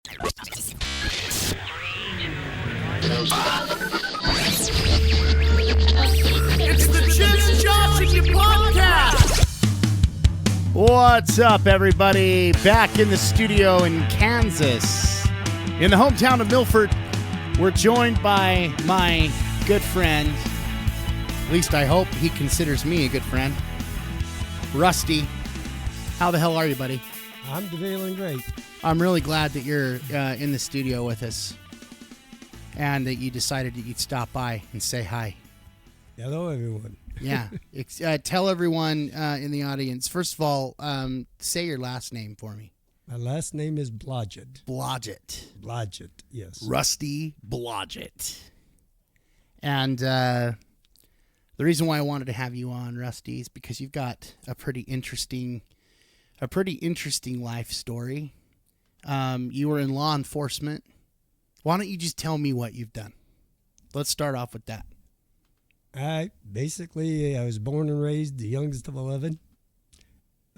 It's the JJYP podcast. What's up, everybody? Back in the studio in Kansas, in the hometown of Milford. We're joined by my good friend, at least I hope he considers me a good friend, Rusty. How the hell are you, buddy? I'm feeling great. I'm really glad that you're in the studio with us and that you decided that you'd stop by and say hi. Hello, everyone. Yeah. Tell everyone in the audience, first of all, say your last name for me. My last name is Blodgett. Blodgett. Blodgett, yes. Rusty Blodgett. And the reason why I wanted to have you on, Rusty, is because you've got a pretty interesting life story. You were in law enforcement. Why don't you just tell me what you've done? Let's start off with that. I was born and raised the youngest of 11.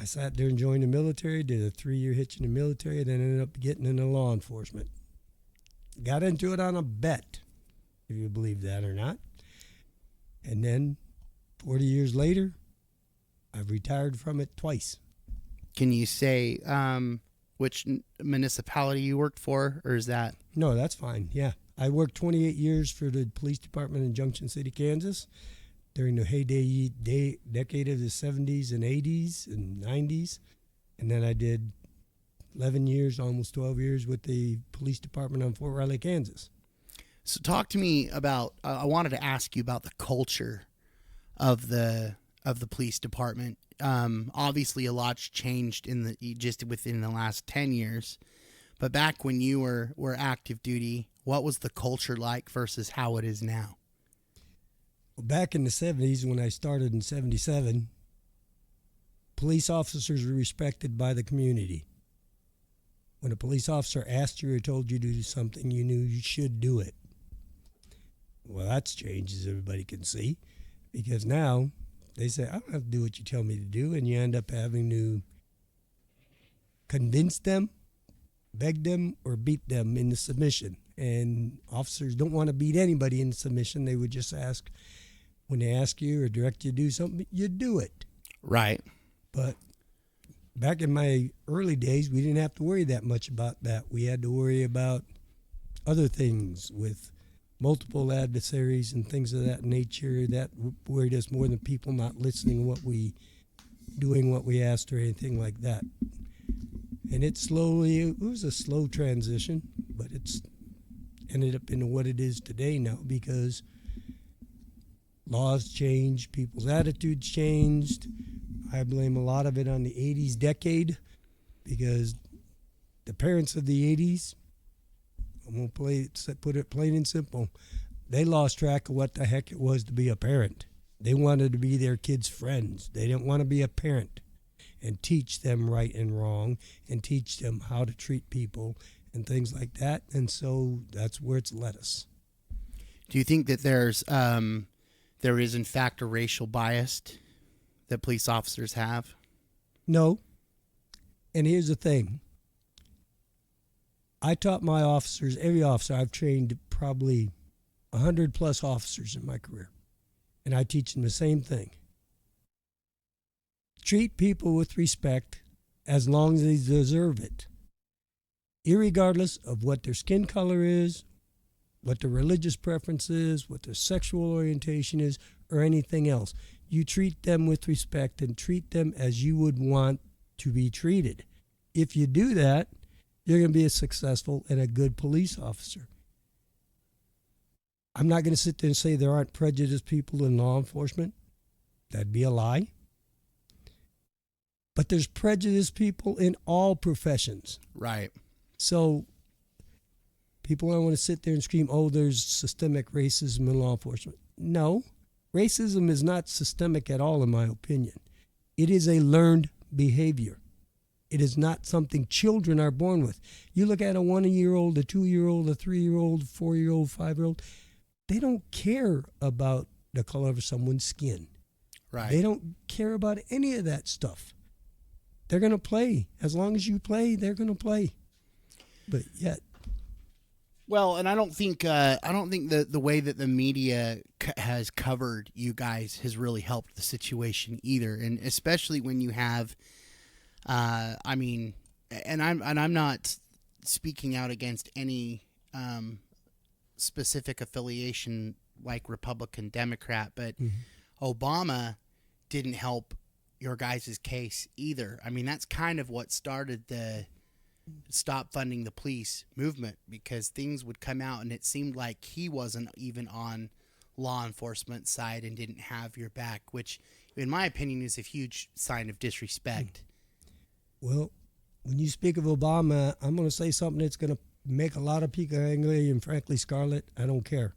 I sat there and joined the military, did a 3-year hitch in the military, then ended up getting into law enforcement. Got into it on a bet, if you believe that or not. And then 40 years later, I've retired from it twice. Can you say which municipality you worked for, or is that? No, that's fine, yeah. I worked 28 years for the police department in Junction City, Kansas, during the heyday decade of the 70s and 80s and 90s. And then I did 11 years, almost 12 years with the police department on Fort Riley, Kansas. So talk to me about, I wanted to ask you about the culture of the police department. Obviously a lot's changed just within the last 10 years, but back when you were active duty, what was the culture like versus how it is now? Well, back in the 70s, when I started in 77, police officers were respected by the community. When a police officer asked you or told you to do something, you knew you should do it. Well, that's changed, as everybody can see, because now they say, I don't have to do what you tell me to do, and you end up having to convince them, beg them, or beat them into submission. And officers don't want to beat anybody into submission. They would just ask, when they ask you or direct you to do something, you do it. Right. But back in my early days, we didn't have to worry that much about that. We had to worry about other things with multiple adversaries and things of that nature. That worried us more than people not listening doing what we asked or anything like that. And it was a slow transition, but it's ended up in what it is today now, because laws changed, people's attitudes changed. I blame a lot of it on the 80s decade, because the parents of the 80s, I'm going to put it plain and simple, they lost track of what the heck it was to be a parent. They wanted to be their kids' friends. They didn't want to be a parent and teach them right and wrong and teach them how to treat people and things like that. And so that's where it's led us. Do you think that there is in fact a racial bias that police officers have? No. And here's the thing. I taught my officers, every officer, I've trained probably 100 plus officers in my career. And I teach them the same thing. Treat people with respect as long as they deserve it, irregardless of what their skin color is, what their religious preference is, what their sexual orientation is, or anything else. You treat them with respect and treat them as you would want to be treated. If you do that, you're going to be a successful and a good police officer. I'm not going to sit there and say there aren't prejudiced people in law enforcement. That'd be a lie. But there's prejudiced people in all professions. Right. So people don't want to sit there and scream, oh, there's systemic racism in law enforcement. No, racism is not systemic at all, in my opinion. It is a learned behavior. It is not something children are born with. You look at a 1-year-old, a 2-year-old, a 3-year-old, 4-year-old, 5-year-old, they don't care about the color of someone's skin. Right. They don't care about any of that stuff. They're going to play. As long as you play, they're going to play. But yet, Well, and I don't think the way that the media has covered you guys has really helped the situation either, and especially when you have, I mean, and I'm not speaking out against any specific affiliation like Republican, Democrat, but Obama didn't help your guys' case either. I mean, that's kind of what started the stop funding the police movement, because things would come out and it seemed like he wasn't even on law enforcement side and didn't have your back, which in my opinion is a huge sign of disrespect. well, when you speak of Obama, I'm going to say something that's going to make a lot of people angry, and frankly, Scarlett, I don't care.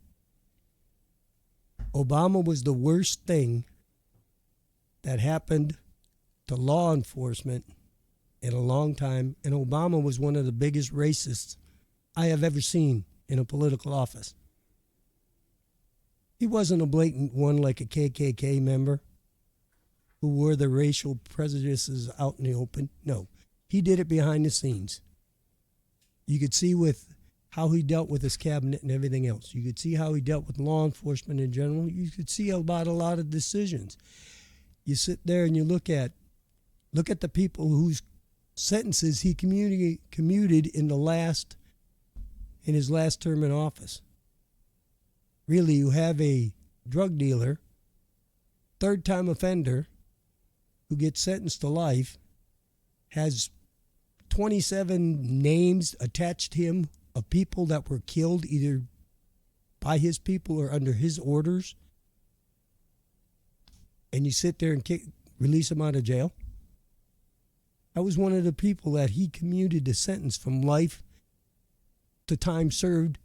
Obama was the worst thing that happened to law enforcement in a long time, and Obama was one of the biggest racists I have ever seen in a political office. He wasn't a blatant one like a KKK member who wore the racial prejudices out in the open. No, he did it behind the scenes. You could see with how he dealt with his cabinet and everything else. You could see how he dealt with law enforcement in general. You could see about a lot of decisions. You sit there and you look at the people whose sentences he commuted in his last term in office. Really, you have a drug dealer, third-time offender, who gets sentenced to life, has 27 names attached to him of people that were killed either by his people or under his orders, and you sit there and release him out of jail. I was one of the people that he commuted the sentence from life to time served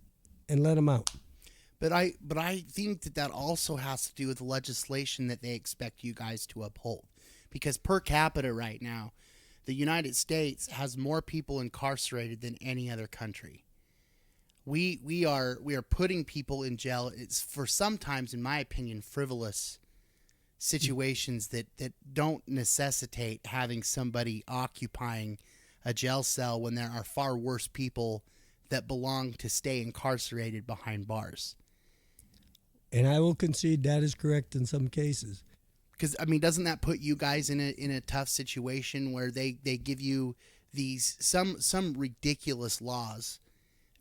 and let him out. But I think that also has to do with the legislation that they expect you guys to uphold, because per capita right now, the United States has more people incarcerated than any other country. We are putting people in jail. It's for sometimes, in my opinion, frivolous situations that don't necessitate having somebody occupying a jail cell when there are far worse people that belong to stay incarcerated behind bars. And I will concede that is correct in some cases. Because, I mean, doesn't that put you guys in a tough situation where they give you these some ridiculous laws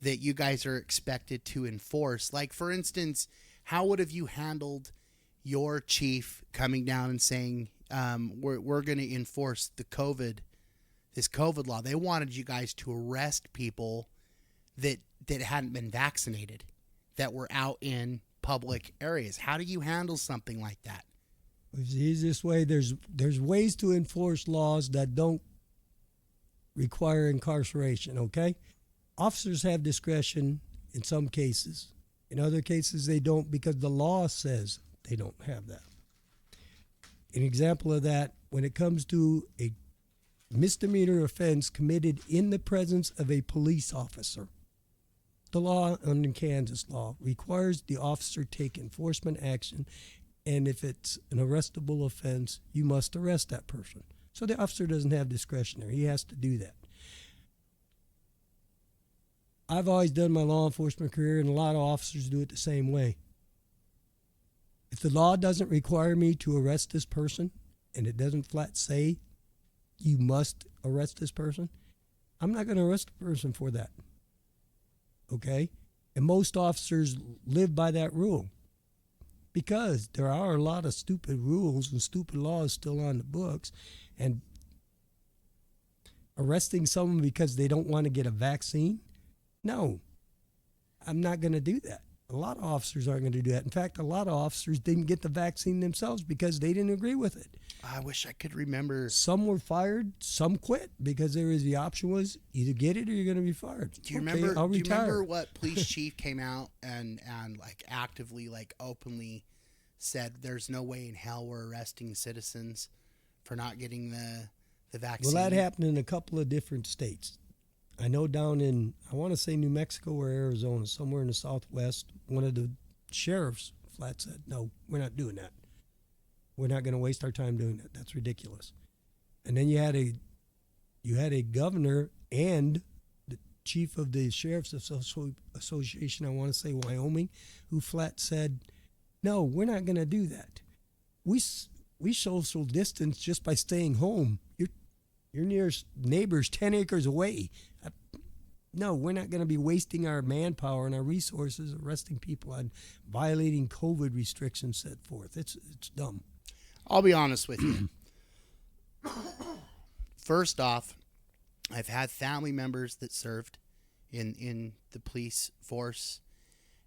that you guys are expected to enforce? Like, for instance, how would have you handled your chief coming down and saying, we're going to enforce this COVID law? They wanted you guys to arrest people that hadn't been vaccinated, that were out in public areas. How do you handle something like that? It's the easiest way. There's ways to enforce laws that don't require incarceration, okay? Officers have discretion in some cases. In other cases, they don't, because the law says they don't have that. An example of that, when it comes to a misdemeanor offense committed in the presence of a police officer, the law under Kansas law requires the officer take enforcement action, and if it's an arrestable offense, you must arrest that person. So the officer doesn't have discretion there. He has to do that. I've always done my law enforcement career, and a lot of officers do it the same way. If the law doesn't require me to arrest this person, and it doesn't flat say you must arrest this person, I'm not going to arrest the person for that. Okay? And most officers live by that rule, because there are a lot of stupid rules and stupid laws still on the books, and arresting someone because they don't want to get a vaccine, no, I'm not going to do that. A lot of officers aren't going to do that. In fact, a lot of officers didn't get the vaccine themselves because they didn't agree with it. I wish I could remember. Some were fired, some quit, because the option was either get it or you're going to be fired. Do you remember what police chief came out and like actively, like openly said there's no way in hell we're arresting citizens for not getting the vaccine? Well, that happened in a couple of different states. I know down in, I want to say New Mexico or Arizona, somewhere in the Southwest, one of the sheriffs flat said, no, we're not doing that. We're not going to waste our time doing that. That's ridiculous. And then you had a governor and chief of the Sheriff's Association, I want to say Wyoming, who flat said, no, we're not going to do that. We social distance just by staying home. Your nearest neighbor's 10 acres away. No, we're not going to be wasting our manpower and our resources arresting people on violating COVID restrictions set forth. It's dumb. I'll be honest with you. First off, I've had family members that served in the police force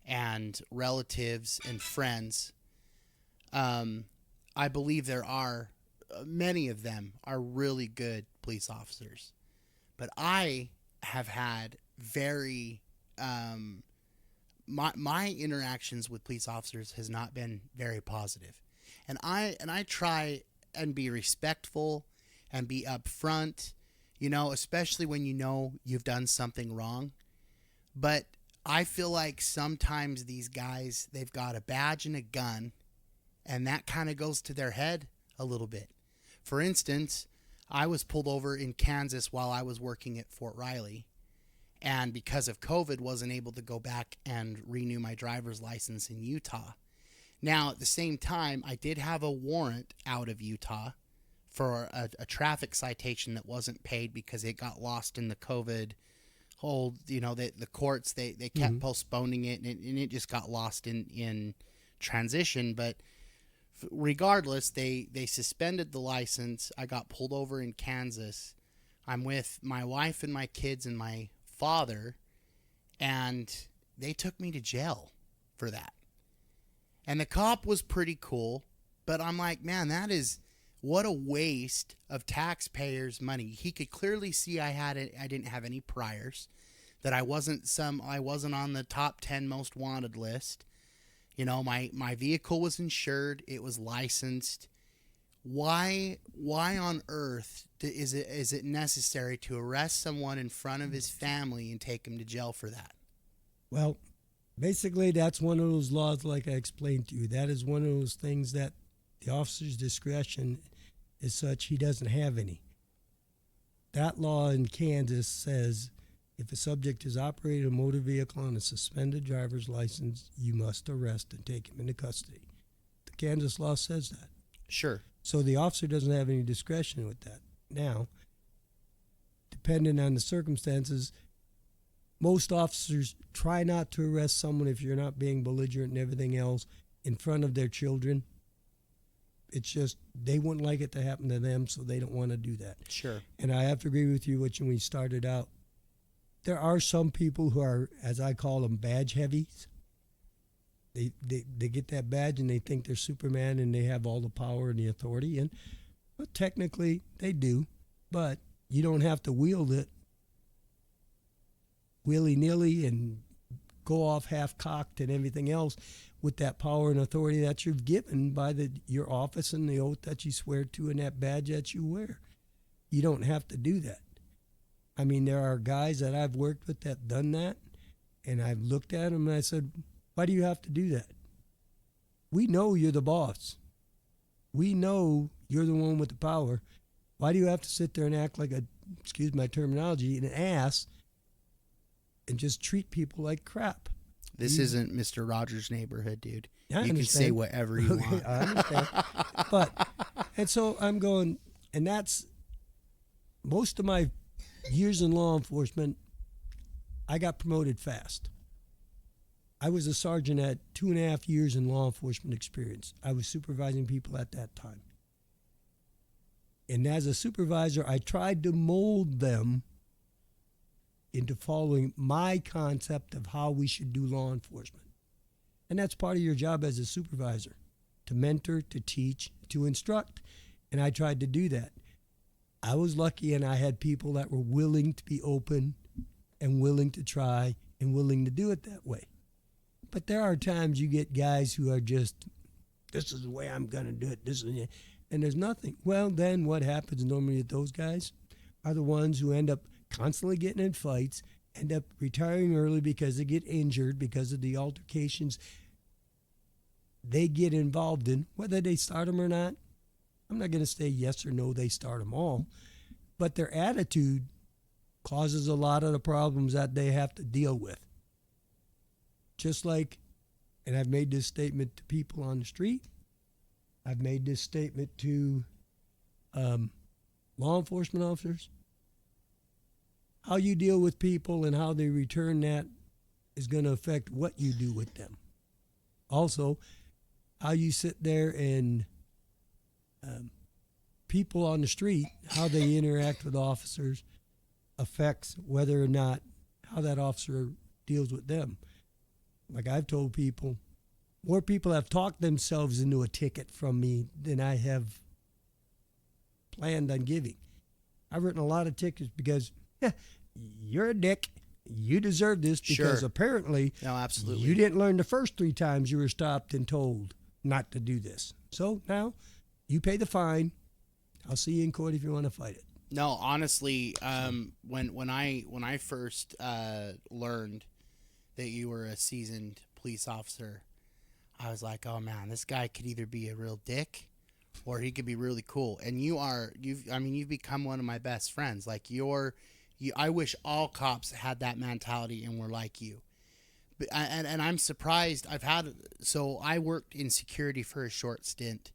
and relatives and friends. I believe there are many of them are really good police officers, but I have had very my interactions with police officers has not been very positive, and I try and be respectful and be upfront, especially when you've done something wrong. But I feel like sometimes these guys, they've got a badge and a gun, and that kind of goes to their head a little bit. For instance, I was pulled over in Kansas while I was working at Fort Riley, and because of COVID, wasn't able to go back and renew my driver's license in Utah. Now, at the same time, I did have a warrant out of Utah for a traffic citation that wasn't paid because it got lost in the COVID hold. The courts, they kept postponing it, and it just got lost in transition. But regardless, they suspended the license. I got pulled over in Kansas. I'm with my wife and my kids and my father, and they took me to jail for that. And the cop was pretty cool, but I'm like, man, what a waste of taxpayers' money. He could clearly see I didn't have any priors, that I wasn't on the top 10 most wanted list. My vehicle was insured, it was licensed. Why on earth is it necessary to arrest someone in front of his family and take him to jail for that? Well, basically, that's one of those laws, like I explained to you. That is one of those things that the officer's discretion is such he doesn't have any. That law in Kansas says if a subject is operating a motor vehicle on a suspended driver's license, you must arrest and take him into custody. The Kansas law says that. Sure. So the officer doesn't have any discretion with that. Now, depending on the circumstances, most officers try not to arrest someone if you're not being belligerent and everything else in front of their children. It's just they wouldn't like it to happen to them, so they don't want to do that. Sure. And I have to agree with you when we started out. There are some people who are, as I call them, badge heavies. They get that badge and they think they're Superman and they have all the power and the authority. And well, technically they do, but you don't have to wield it willy-nilly and go off half-cocked and everything else with that power and authority that you've given by your office and the oath that you swear to and that badge that you wear. You don't have to do that. I mean, there are guys that I've worked with that done that, and I've looked at them and I said, why do you have to do that? We know you're the boss. We know you're the one with the power. Why do you have to sit there and act like excuse my terminology, an ass and just treat people like crap? This isn't Mr. Rogers' neighborhood, dude. I you understand. Can say whatever you Okay, want. I understand. And so I'm going, and that's most of my years in law enforcement, I got promoted fast. I was a sergeant at 2.5 years in law enforcement experience. I was supervising people at that time. And as a supervisor, I tried to mold them into following my concept of how we should do law enforcement. And that's part of your job as a supervisor, to mentor, to teach, to instruct. And I tried to do that. I was lucky and I had people that were willing to be open and willing to try and willing to do it that way. But there are times you get guys who are just, this is the way I'm going to do it, and there's nothing. Well, then what happens normally with those guys are the ones who end up constantly getting in fights, end up retiring early because they get injured because of the altercations they get involved in, whether they start them or not. I'm not going to say yes or no, they start them all, but their attitude causes a lot of the problems that they have to deal with. Just like, and I've made this statement to people on the street, I've made this statement to law enforcement officers. How you deal with people and how they return that is going to affect what you do with them. Also, how you sit there and people on the street, how they interact with officers affects whether or not how that officer deals with them. Like I've told people, more people have talked themselves into a ticket from me than I have planned on giving. I've written a lot of tickets because you're a dick. You deserve this because apparently absolutely. You didn't learn the first 3 times you were stopped and told not to do this. So now you pay the fine. I'll see you in court if you want to fight it. No, honestly, when I first learned that you were a seasoned police officer, I was like, oh man, this guy could either be a real dick or he could be really cool. And you've become one of my best friends. Like I wish all cops had that mentality and were like you. But, and I'm surprised. I worked in security for a short stint.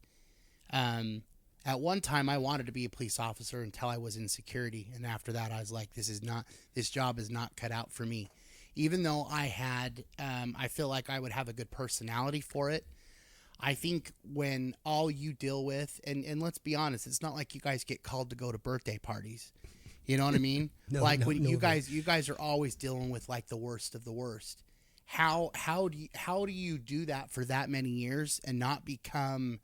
At one time, I wanted to be a police officer until I was in security, and after that, I was like, this job is not cut out for me. Even though I feel like I would have a good personality for it. I think when all you deal with, and let's be honest, it's not like you guys get called to go to birthday parties. You know what I mean? You guys are always dealing with like the worst of the worst. How do you do that for that many years and not become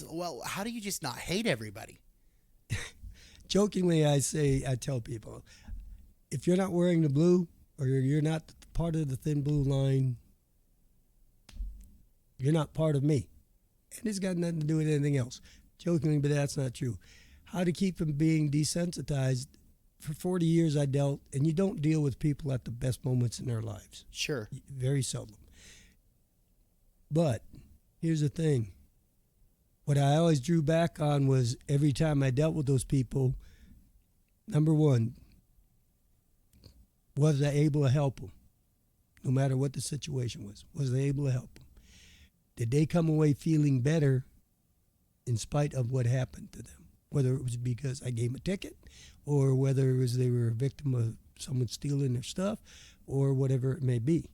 well, how do you just not hate everybody? Jokingly, I tell people, if you're not wearing the blue or you're not part of the thin blue line, you're not part of me. And it's got nothing to do with anything else. Jokingly, but that's not true. How to keep them being desensitized. For 40 years I dealt, and you don't deal with people at the best moments in their lives. Sure. Very seldom. But here's the thing. What I always drew back on was every time I dealt with those people, number one, was I able to help them? No matter what the situation was. Was I able to help them? Did they come away feeling better in spite of what happened to them? Whether it was because I gave them a ticket or whether it was they were a victim of someone stealing their stuff or whatever it may be.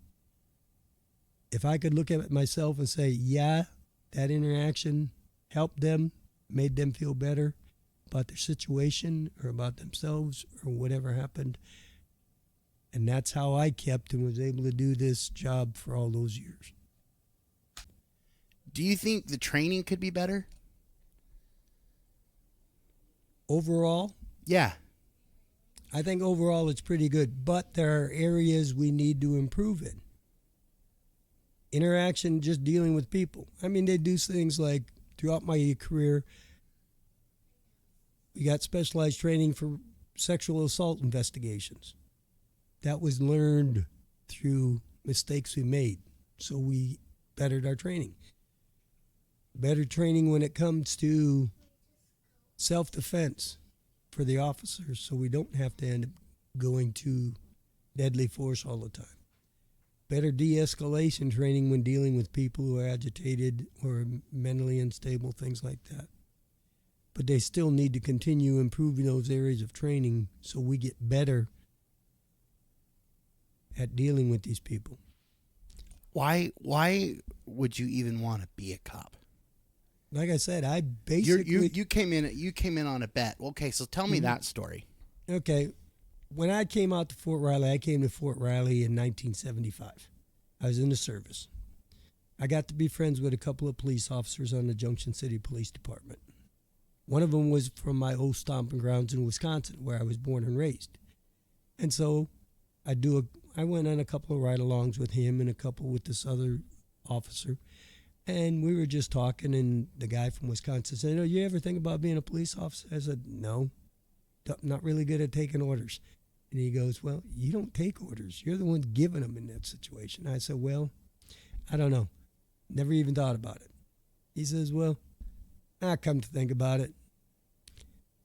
If I could look at myself and say, yeah, that interaction helped them, made them feel better about their situation or about themselves or whatever happened. And that's how I kept and was able to do this job for all those years. Do you think the training could be better? Overall? Yeah. I think overall it's pretty good, but there are areas we need to improve in. Interaction, just dealing with people. I mean, they do things like throughout my career, we got specialized training for sexual assault investigations. That was learned through mistakes we made, so we bettered our training. Better training when it comes to self-defense for the officers, so we don't have to end up going to deadly force all the time. Better de-escalation training when dealing with people who are agitated or mentally unstable, things like that. But they still need to continue improving those areas of training so we get better at dealing with these people. Why would you even want to be a cop? Like I said, I basically... You came in on a bet. Okay, so tell me that story. Okay. When I came out to Fort Riley, I came to Fort Riley in 1975. I was in the service. I got to be friends with a couple of police officers on the Junction City Police Department. One of them was from my old stomping grounds in Wisconsin, where I was born and raised. And so I went on a couple of ride-alongs with him and a couple with this other officer. And we were just talking, and the guy from Wisconsin said, "Oh, you ever think about being a police officer?" I said, "No, not really good at taking orders." And he goes, "Well, you don't take orders. You're the one giving them in that situation." I said, "Well, I don't know. Never even thought about it." He says, "Well, I come to think about it.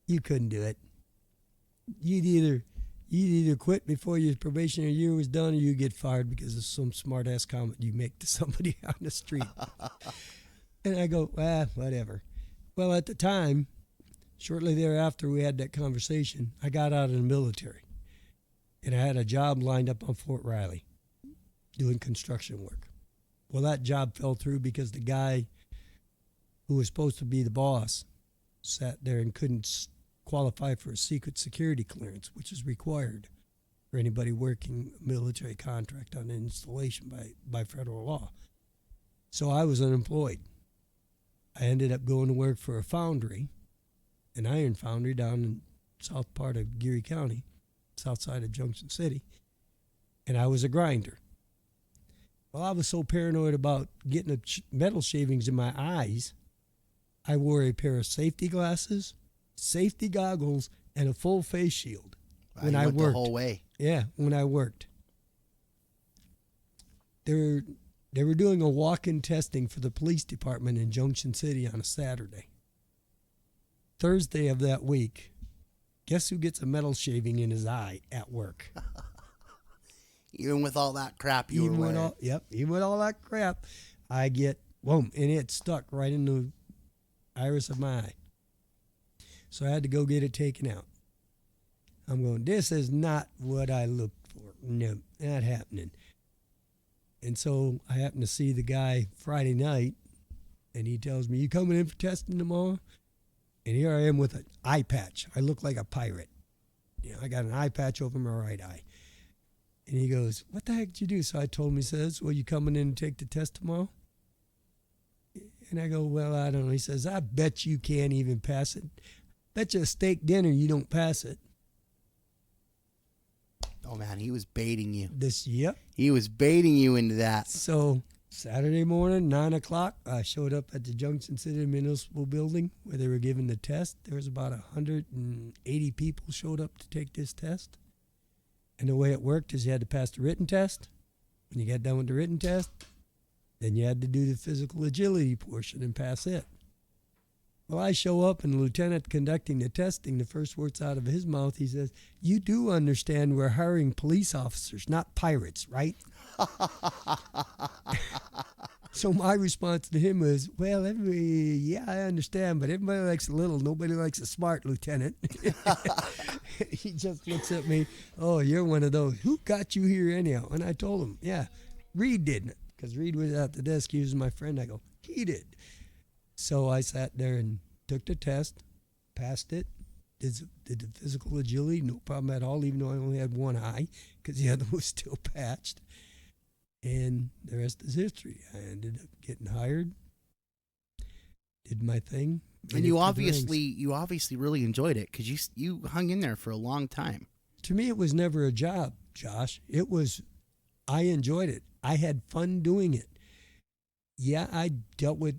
You couldn't do it. You'd either quit before your probationary year was done, or you get fired because of some smart ass comment you make to somebody on the street. And I go, whatever. Well, at the time, shortly thereafter we had that conversation, I got out of the military. And I had a job lined up on Fort Riley doing construction work. Well, that job fell through because the guy who was supposed to be the boss sat there and couldn't qualify for a secret security clearance, which is required for anybody working a military contract on an installation by federal law. So I was unemployed. I ended up going to work for a foundry, an iron foundry down in south part of Geary County, south side of Junction City, and I was a grinder. Well, I was so paranoid about getting metal shavings in my eyes, I wore a pair of safety glasses, safety goggles, and a full face shield when I worked. The whole way. Yeah, when I worked. They were doing a walk-in testing for the police department in Junction City on a Saturday. Thursday of that week, guess who gets a metal shaving in his eye at work? Even with all that crap you were wearing. Even with all that crap, I get, boom, and it stuck right in the iris of my eye. So I had to go get it taken out. I'm going, this is not what I looked for. No, not happening. And so I happened to see the guy Friday night, and he tells me, you coming in for testing tomorrow? And here I am with an eye patch. I look like a pirate. I got an eye patch over my right eye. And he goes, what the heck did you do? So I told him, he says, well, you coming in and take the test tomorrow? And I go, well, I don't know. He says, I bet you can't even pass it. Bet you a steak dinner you don't pass it. Oh, man, he was baiting you. Yep. He was baiting you into that. So Saturday morning, 9 o'clock, I showed up at the Junction City Municipal Building where they were giving the test. There was about 180 people showed up to take this test. And the way it worked is you had to pass the written test. When you got done with the written test, then you had to do the physical agility portion and pass it. Well, I show up, and the lieutenant conducting the testing, the first words out of his mouth, he says, you do understand we're hiring police officers, not pirates, right? So my response to him was, well, yeah, I understand, but everybody likes a little, nobody likes a smart, Lieutenant. He just looks at me, oh, you're one of those. Who got you here anyhow? And I told him, yeah, Reed didn't, because Reed was at the desk. He was my friend. I go, he did. So I sat there and took the test, passed it, did the physical agility, no problem at all, even though I only had one eye, because the other was still patched. And the rest is history. I ended up getting hired, did my thing. And you obviously really enjoyed it, because you hung in there for a long time. To me, it was never a job, Josh. I enjoyed it. I had fun doing it. Yeah, I dealt with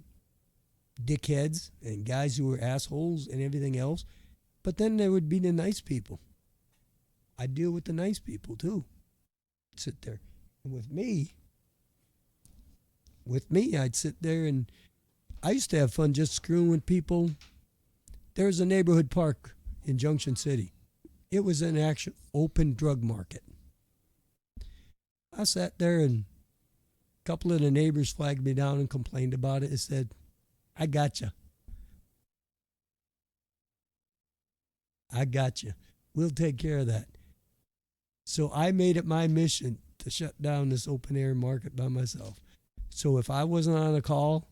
dickheads and guys who were assholes and everything else, but then there would be the nice people. I'd deal with the nice people too. Sit there. And with me, I'd sit there, and I used to have fun just screwing with people. There was a neighborhood park in Junction City. It was an actual open drug market. I sat there, and a couple of the neighbors flagged me down and complained about it and said, I got you. We'll take care of that. So I made it my mission to shut down this open air market by myself. So if I wasn't on a call,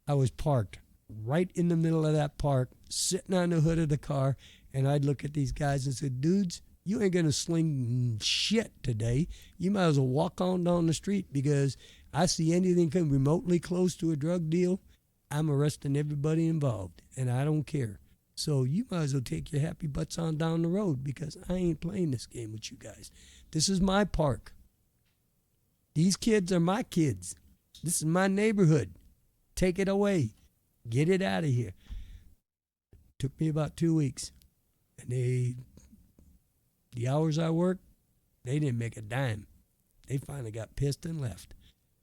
I was parked right in the middle of that park, sitting on the hood of the car, and I'd look at these guys and say, dudes, you ain't going to sling shit today. You might as well walk on down the street, because I see anything come remotely close to a drug deal, I'm arresting everybody involved, and I don't care. So you might as well take your happy butts on down the road, because I ain't playing this game with you guys. This is my park. These kids are my kids. This is my neighborhood. Take it away. Get it out of here. Took me about 2 weeks. And the hours I worked, they didn't make a dime. They finally got pissed and left.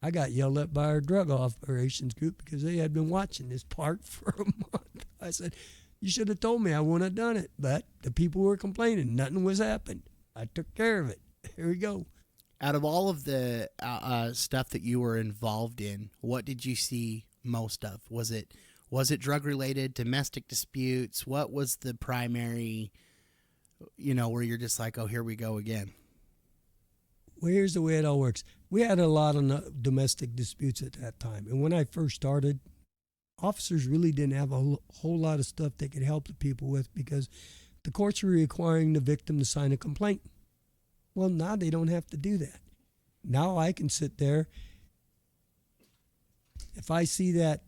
I got yelled at by our drug operations group because they had been watching this park for a month. I said, You should have told me. I wouldn't have done it. But the people were complaining. Nothing was happening. I took care of it. Here we go. Out of all of the stuff that you were involved in, what did you see most of? Was it drug related, domestic disputes? What was the primary, where you're just like, oh, here we go again? Well, here's the way it all works. We had a lot of domestic disputes at that time. And when I first started, officers really didn't have a whole lot of stuff they could help the people with because the courts were requiring the victim to sign a complaint. Well, now they don't have to do that. Now I can sit there. If I see that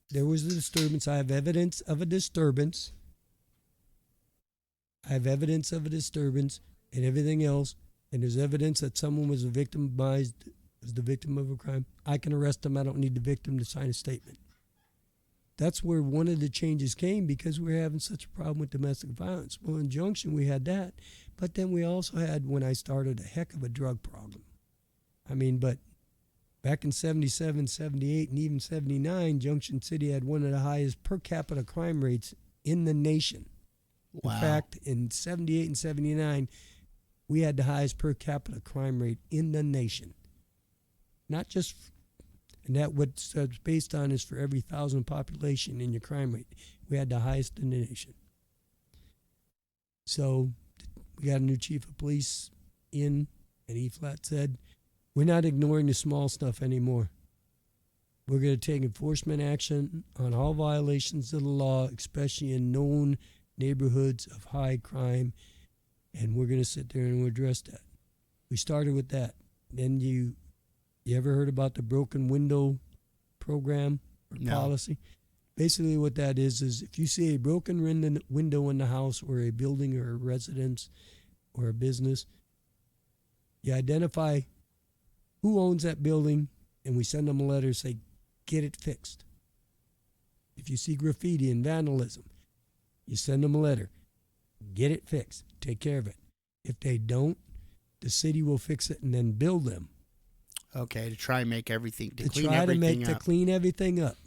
there was a disturbance, I have evidence of a disturbance. And everything else, and there's evidence that someone was the victim of a crime, I can arrest them. I don't need the victim to sign a statement. That's where one of the changes came because we were having such a problem with domestic violence. Well, in Junction, we had that. But then we also had, when I started, a heck of a drug problem. But back in 77, 78, and even 79, Junction City had one of the highest per capita crime rates in the nation. Wow. In fact, in 78 and 79, we had the highest per capita crime rate in the nation. Not just... And that what's based on is for every 1,000 population in your crime rate. We had the highest in the nation. So we got a new chief of police in, and he flat said, we're not ignoring the small stuff anymore. We're going to take enforcement action on all violations of the law, especially in known neighborhoods of high crime, and we're going to sit there and address that. We started with that. Then you ever heard about the broken window program or policy? Basically what that is if you see a broken window in the house or a building or a residence or a business, you identify who owns that building and we send them a letter say, get it fixed. If you see graffiti and vandalism, you send them a letter, get it fixed, take care of it. If they don't, the city will fix it and then bill them. Okay, to try and make everything, to clean everything up.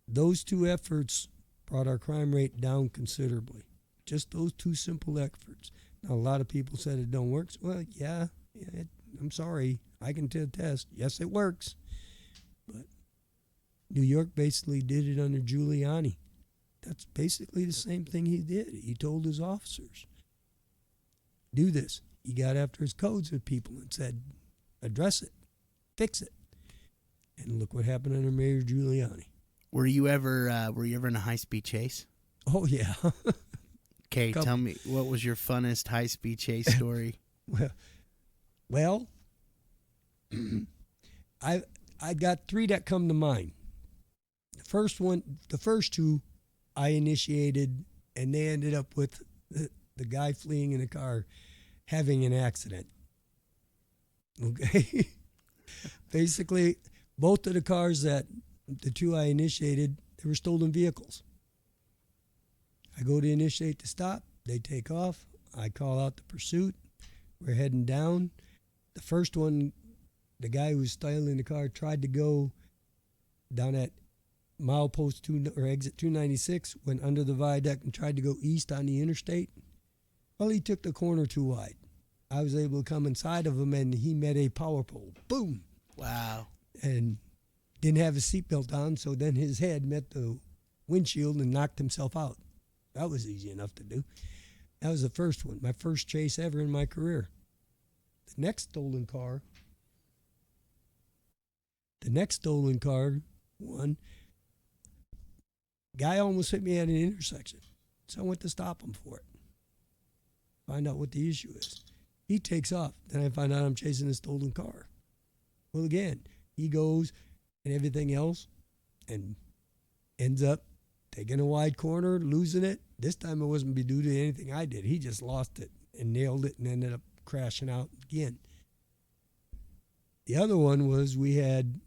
Those two efforts brought our crime rate down considerably. Just those two simple efforts. Now, a lot of people said it don't work. Well, yeah, I'm sorry. I can attest. Yes, it works. But New York basically did it under Giuliani. That's basically the same thing he did. He told his officers, do this. He got after his codes with people and said, address it. Fix it. And look what happened under Mayor Giuliani. Were you ever in a high-speed chase? Oh, yeah. Okay, tell me, what was your funnest high-speed chase story? Well, I got three that come to mind. The first two I initiated, and they ended up with the guy fleeing in the car having an accident. Okay? Basically, both of the cars the two I initiated, they were stolen vehicles. I go to initiate the stop. They take off. I call out the pursuit. We're heading down. The first one, the guy who was stealing the car tried to go down at milepost 2 or exit 296, went under the viaduct and tried to go east on the interstate. Well, he took the corner too wide. I was able to come inside of him, and he met a power pole. Boom. Wow. And didn't have his seatbelt on, so then his head met the windshield and knocked himself out. That was easy enough to do. That was the first one, my first chase ever in my career. The next stolen car one, guy almost hit me at an intersection. So I went to stop him for it. Find out what the issue is. He takes off. Then I find out I'm chasing a stolen car. Well, again, he goes and everything else and ends up taking a wide corner, losing it. This time it wasn't due to anything I did. He just lost it and nailed it and ended up crashing out again. The other one was we had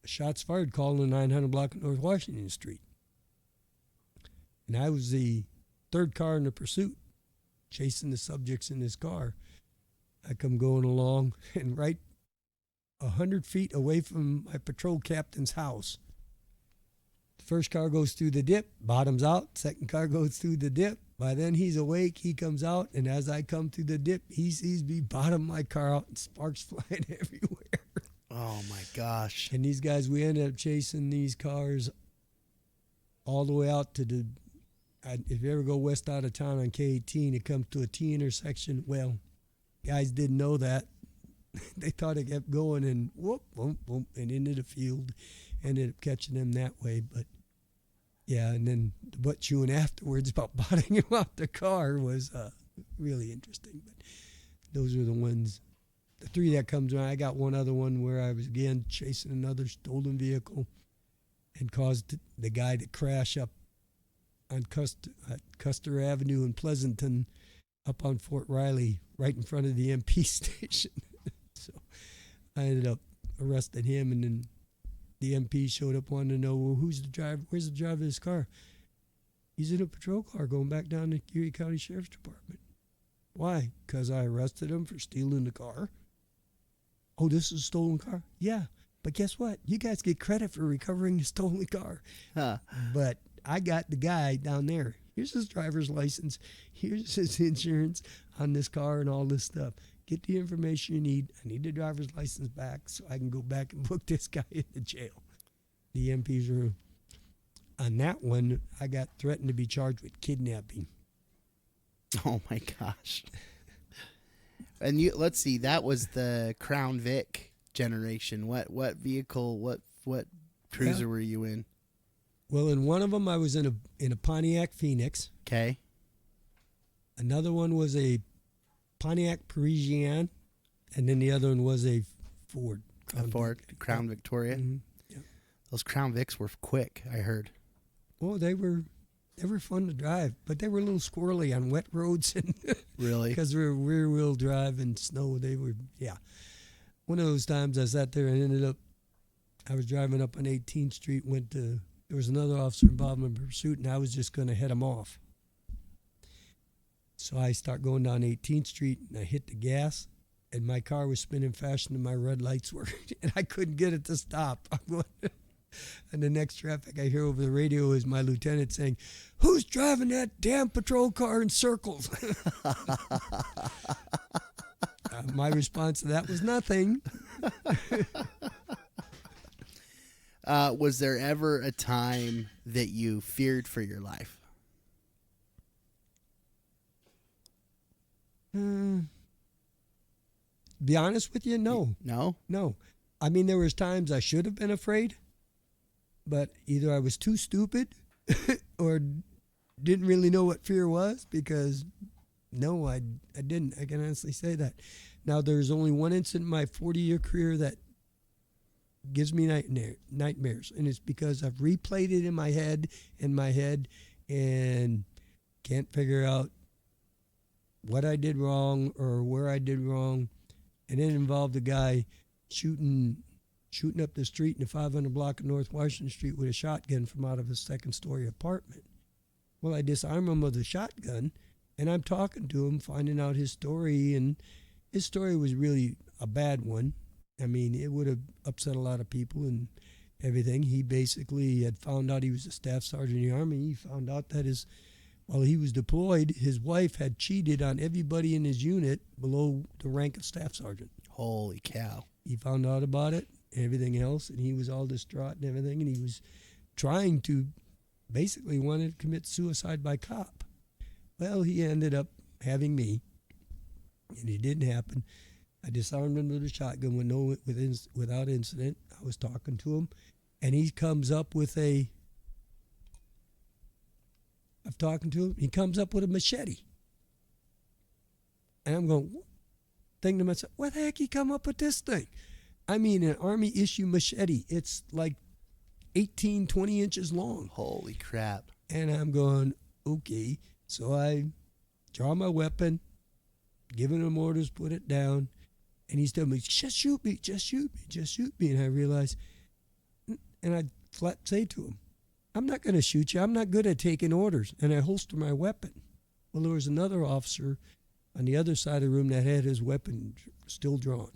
a shots fired call on the 900 block of North Washington Street. And I was the third car in the pursuit, chasing the subjects in this car. I come going along, and right 100 feet away from my patrol captain's house, The first car goes through the dip, bottoms out. Second car goes through the dip. By then he's awake, he comes out, and as I come through the dip, he sees me bottom my car out and sparks flying everywhere. Oh my gosh. And these guys, we ended up chasing these cars all the way out to the, if you ever go west out of town on K18, it comes to a T intersection. Well, guys didn't know that. They thought it kept going and whoop, whoop, whoop, and into the field. Ended up catching them that way. But yeah, and then the butt chewing afterwards about bottoming him out the car was really interesting. But those are the ones, the three that comes around. I got one other one where I was again chasing another stolen vehicle and caused the guy to crash up on Custer Avenue in Pleasanton up on Fort Riley right in front of the MP station. So I ended up arresting him, and then the MP showed up wanting to know, well, who's the driver? Where's the driver of this car? He's in a patrol car going back down to Erie County Sheriff's Department. Why? Because I arrested him for stealing the car. Oh, this is a stolen car? Yeah. But guess what? You guys get credit for recovering the stolen car. Huh. But I got the guy down there. Here's his driver's license. Here's his insurance on this car and all this stuff. Get the information you need. I need the driver's license back so I can go back and book this guy in the jail. The MPs are on that one. I got threatened to be charged with kidnapping. Oh my gosh. And let's see, that was the Crown Vic generation. What vehicle, what cruiser were you in? Well, in one of them I was in a Pontiac Phoenix. Okay. Another one was a Pontiac Parisienne, and then the other one was a Ford. Crown Victoria. Mm-hmm. Yep. Those Crown Vics were quick, I heard. Well, they were fun to drive, but they were a little squirrely on wet roads and Really? because we were rear-wheel drive and snow. They were, yeah. One of those times I sat there and I was driving up on 18th Street, there was another officer involved in pursuit, and I was just going to head him off. So I start going down 18th Street, and I hit the gas, and my car was spinning faster than my red lights were, and I couldn't get it to stop. And the next traffic I hear over the radio is my lieutenant saying, "Who's driving that damn patrol car in circles?" My response to that was nothing. Was there ever a time that you feared for your life? Be honest with you, no. No? I mean, there was times I should have been afraid, but either I was too stupid or didn't really know what fear was, because no, I didn't. I can honestly say that. Now, there's only one incident in my 40-year career that gives me nightmares, and it's because I've replayed it in my head, and can't figure out what I did wrong or where I did wrong. And it involved a guy shooting up the street in the 500 block of North Washington Street with a shotgun from out of his second-story apartment. Well, I disarm him with a shotgun, and I'm talking to him, finding out his story, and his story was really a bad one. I mean, it would have upset a lot of people and everything. He basically had found out he was a staff sergeant in the Army. He found out that while he was deployed, his wife had cheated on everybody in his unit below the rank of staff sergeant. Holy cow. He found out about it and everything else, and he was all distraught and everything, and he was trying to basically wanted to commit suicide by cop. Well, he ended up having me, and it didn't happen. I disarmed him with a shotgun without incident. I was talking to him, and he comes up with he comes up with a machete. And I'm thinking to myself, what the heck he come up with this thing? I mean, an Army issue machete. It's like 18, 20 inches long. Holy crap. And I'm going, okay. So I draw my weapon, giving him orders, put it down. And he's telling me, just shoot me, just shoot me, just shoot me. And I realize, and I flat say to him, I'm not going to shoot you. I'm not good at taking orders. And I holster my weapon. Well, there was another officer on the other side of the room that had his weapon still drawn.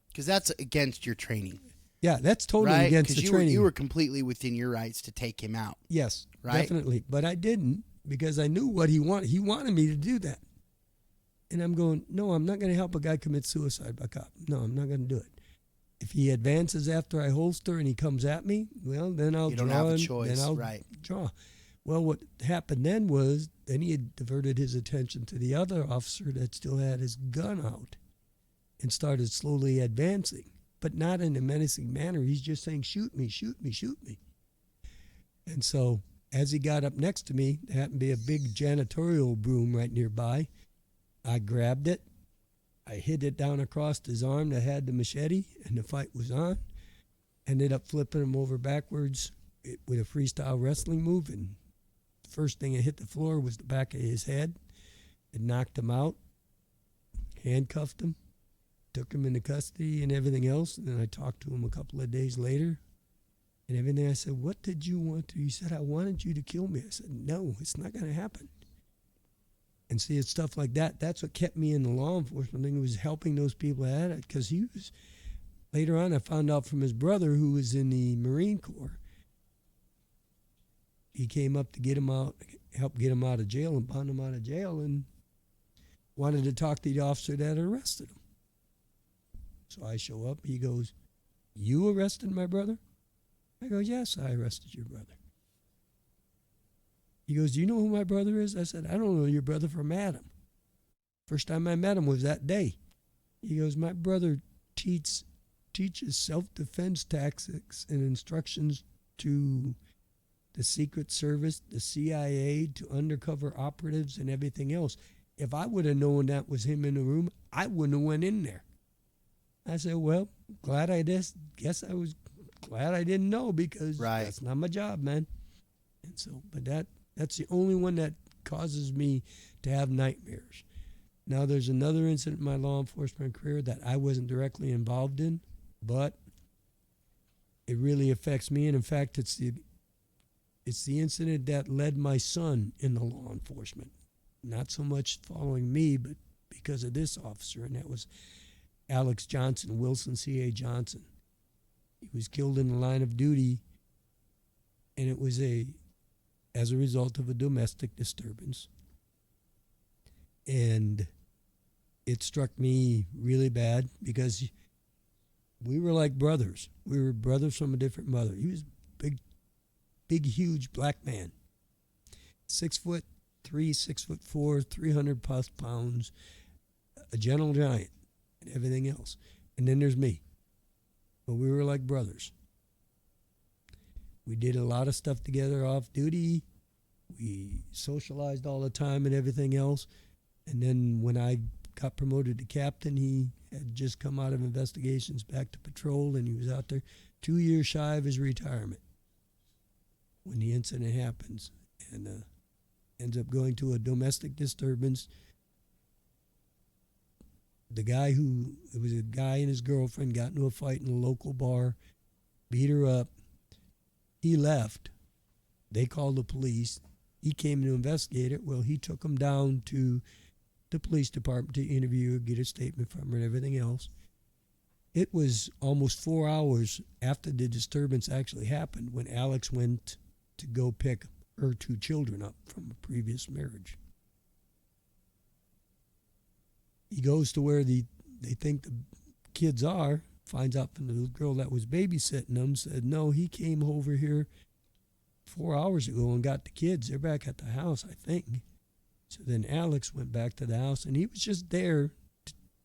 Because that's against your training. Yeah, that's totally right? against the Because training. you were completely within your rights to take him out. Yes, Right? definitely. But I didn't because I knew what he wanted. He wanted me to do that. And I'm going, no, I'm not going to help a guy commit suicide by cop. No, I'm not going to do it. If he advances after I holster and he comes at me, well, then I'll You draw. don't have a and choice, then I'll right. draw. Well, what happened then was then he had diverted his attention to the other officer that still had his gun out and started slowly advancing, but not in a menacing manner. He's just saying, shoot me, shoot me, shoot me. And so as he got up next to me, there happened to be a big janitorial broom right nearby. I grabbed it. I hit it down across his arm that had the machete, and the fight was on. Ended up flipping him over backwards with a freestyle wrestling move, and the first thing that hit the floor was the back of his head. It knocked him out, handcuffed him, took him into custody and everything else. And then I talked to him a couple of days later and everything. I said, what did you want to? He said, I wanted you to kill me. I said, no, it's not going to happen. And see, it's stuff like that. That's what kept me in the law enforcement thing, was helping those people at it. Because he was, later on, I found out from his brother who was in the Marine Corps. He came up to get him out, help get him out of jail and bond him out of jail, and wanted to talk to the officer that arrested him. So I show up. He goes, you arrested my brother? I go, yes, I arrested your brother. He goes, do you know who my brother is? I said, I don't know your brother from Adam. First time I met him was that day. He goes, my brother teaches self-defense tactics and instructions to the Secret Service, the CIA, to undercover operatives and everything else. If I would have known that was him in the room, I wouldn't have went in there. I said, well, guess I was glad I didn't know, because that's not my job, man. And so, but that's the only one that causes me to have nightmares. Now, there's another incident in my law enforcement career that I wasn't directly involved in, but it really affects me. And in fact, it's the incident that led my son in the law enforcement. Not so much following me, but because of this officer, and that was Alex Johnson, Wilson C.A. Johnson. He was killed in the line of duty, and it was as a result of a domestic disturbance. And it struck me really bad because we were like brothers. We were brothers from a different mother. He was big, huge black man. 6'3", 6'4", 300 plus pounds, a gentle giant, and everything else. And then there's me. But we were like brothers. We did a lot of stuff together off duty. We socialized all the time and everything else. And then when I got promoted to captain, he had just come out of investigations back to patrol, and he was out there 2 years shy of his retirement when the incident happens, and ends up going to a domestic disturbance. It was a guy and his girlfriend got into a fight in a local bar, beat her up. He left. They called the police. He came to investigate it. Well, he took him down to the police department to interview her, get a statement from her and everything else. It was almost 4 hours after the disturbance actually happened when Alex went to go pick her 2 children up from a previous marriage. He goes to where they think the kids are, finds out from the girl that was babysitting them, said, no, he came over here 4 hours ago and got the kids. They're back at the house, I think. So then Alex went back to the house, and he was just there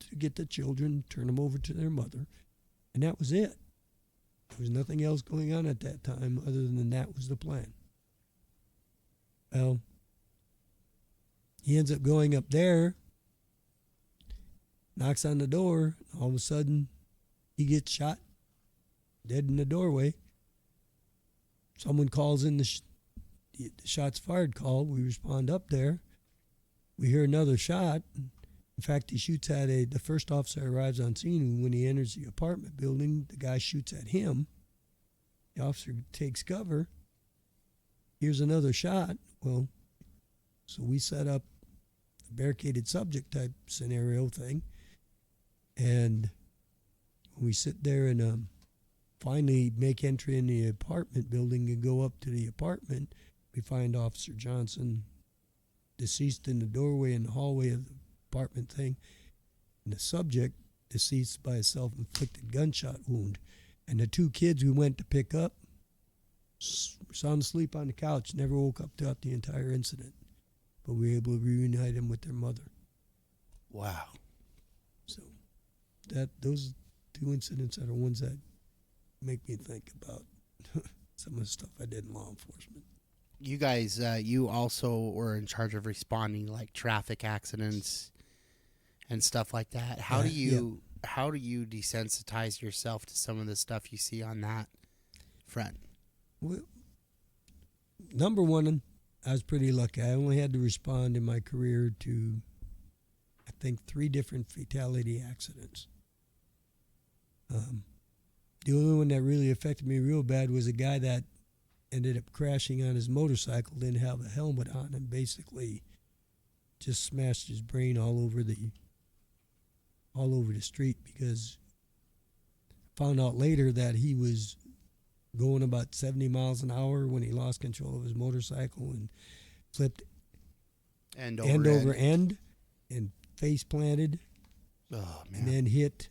to get the children, turn them over to their mother, and that was it. There was nothing else going on at that time other than that was the plan. Well, he ends up going up there, knocks on the door, and all of a sudden he gets shot dead in the doorway. Someone calls in the shots fired call. We respond up there. We hear another shot. In fact, he shoots at the first officer arrives on scene, and when he enters the apartment building, the guy shoots at him. The officer takes cover. Here's another shot. Well, so we set up a barricaded subject type scenario thing. And we sit there and finally make entry in the apartment building and go up to the apartment. We find Officer Johnson deceased in the doorway in the hallway of the apartment thing. And the subject deceased by a self-inflicted gunshot wound. And the two kids we went to pick up sound asleep on the couch, never woke up throughout the entire incident. But we were able to reunite them with their mother. Wow. So those two incidents are the ones that make me think about some of the stuff I did in law enforcement. You guys, you also were in charge of responding to, like, traffic accidents and stuff like that. How do you desensitize yourself to some of the stuff you see on that front? Well, number one, I was pretty lucky. I only had to respond in my career to, I think, 3 different fatality accidents. The only one that really affected me real bad was a guy that ended up crashing on his motorcycle, didn't have a helmet on, and basically just smashed his brain all over the street, because I found out later that he was going about 70 miles an hour when he lost control of his motorcycle and flipped end over end and face planted. Oh, man. And then hit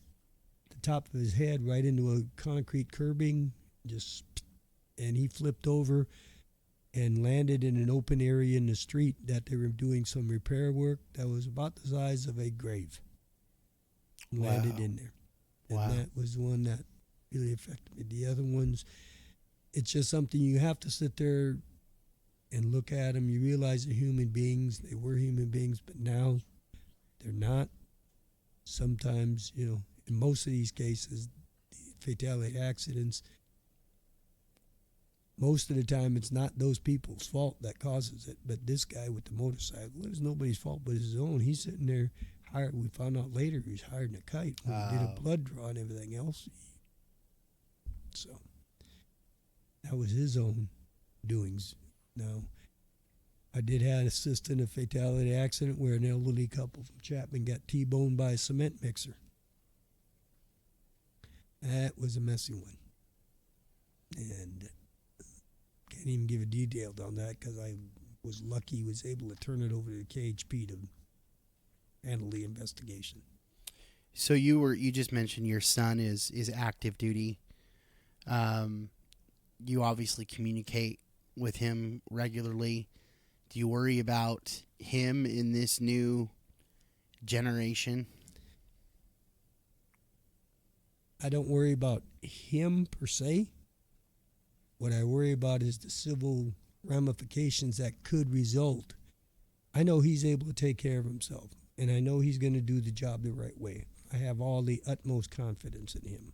the top of his head right into a concrete curbing, and he flipped over and landed in an open area in the street that they were doing some repair work that was about the size of a grave. Landed in there. And that was the one that really affected me. The other ones, it's just something you have to sit there and look at them. You realize they're human beings. They were human beings, but now they're not. Sometimes, in most of these cases, the fatality accidents, most of the time it's not those people's fault that causes it. But this guy with the motorcycle, it was nobody's fault but his own. He's sitting there hired. We found out later he was hired in a kite. When we did a blood draw and everything else. So that was his own doings. Now, I did have assist in a fatality accident where an elderly couple from Chapman got T-boned by a cement mixer. That was a messy one. And can't even give a detail on that because I was lucky was able to turn it over to the KHP to handle the investigation. So you just mentioned your son is active duty. You obviously communicate with him regularly. Do you worry about him in this new generation? I don't worry about him per se. What I worry about is the civil ramifications that could result. I know he's able to take care of himself, and I know he's going to do the job the right way. I have all the utmost confidence in him.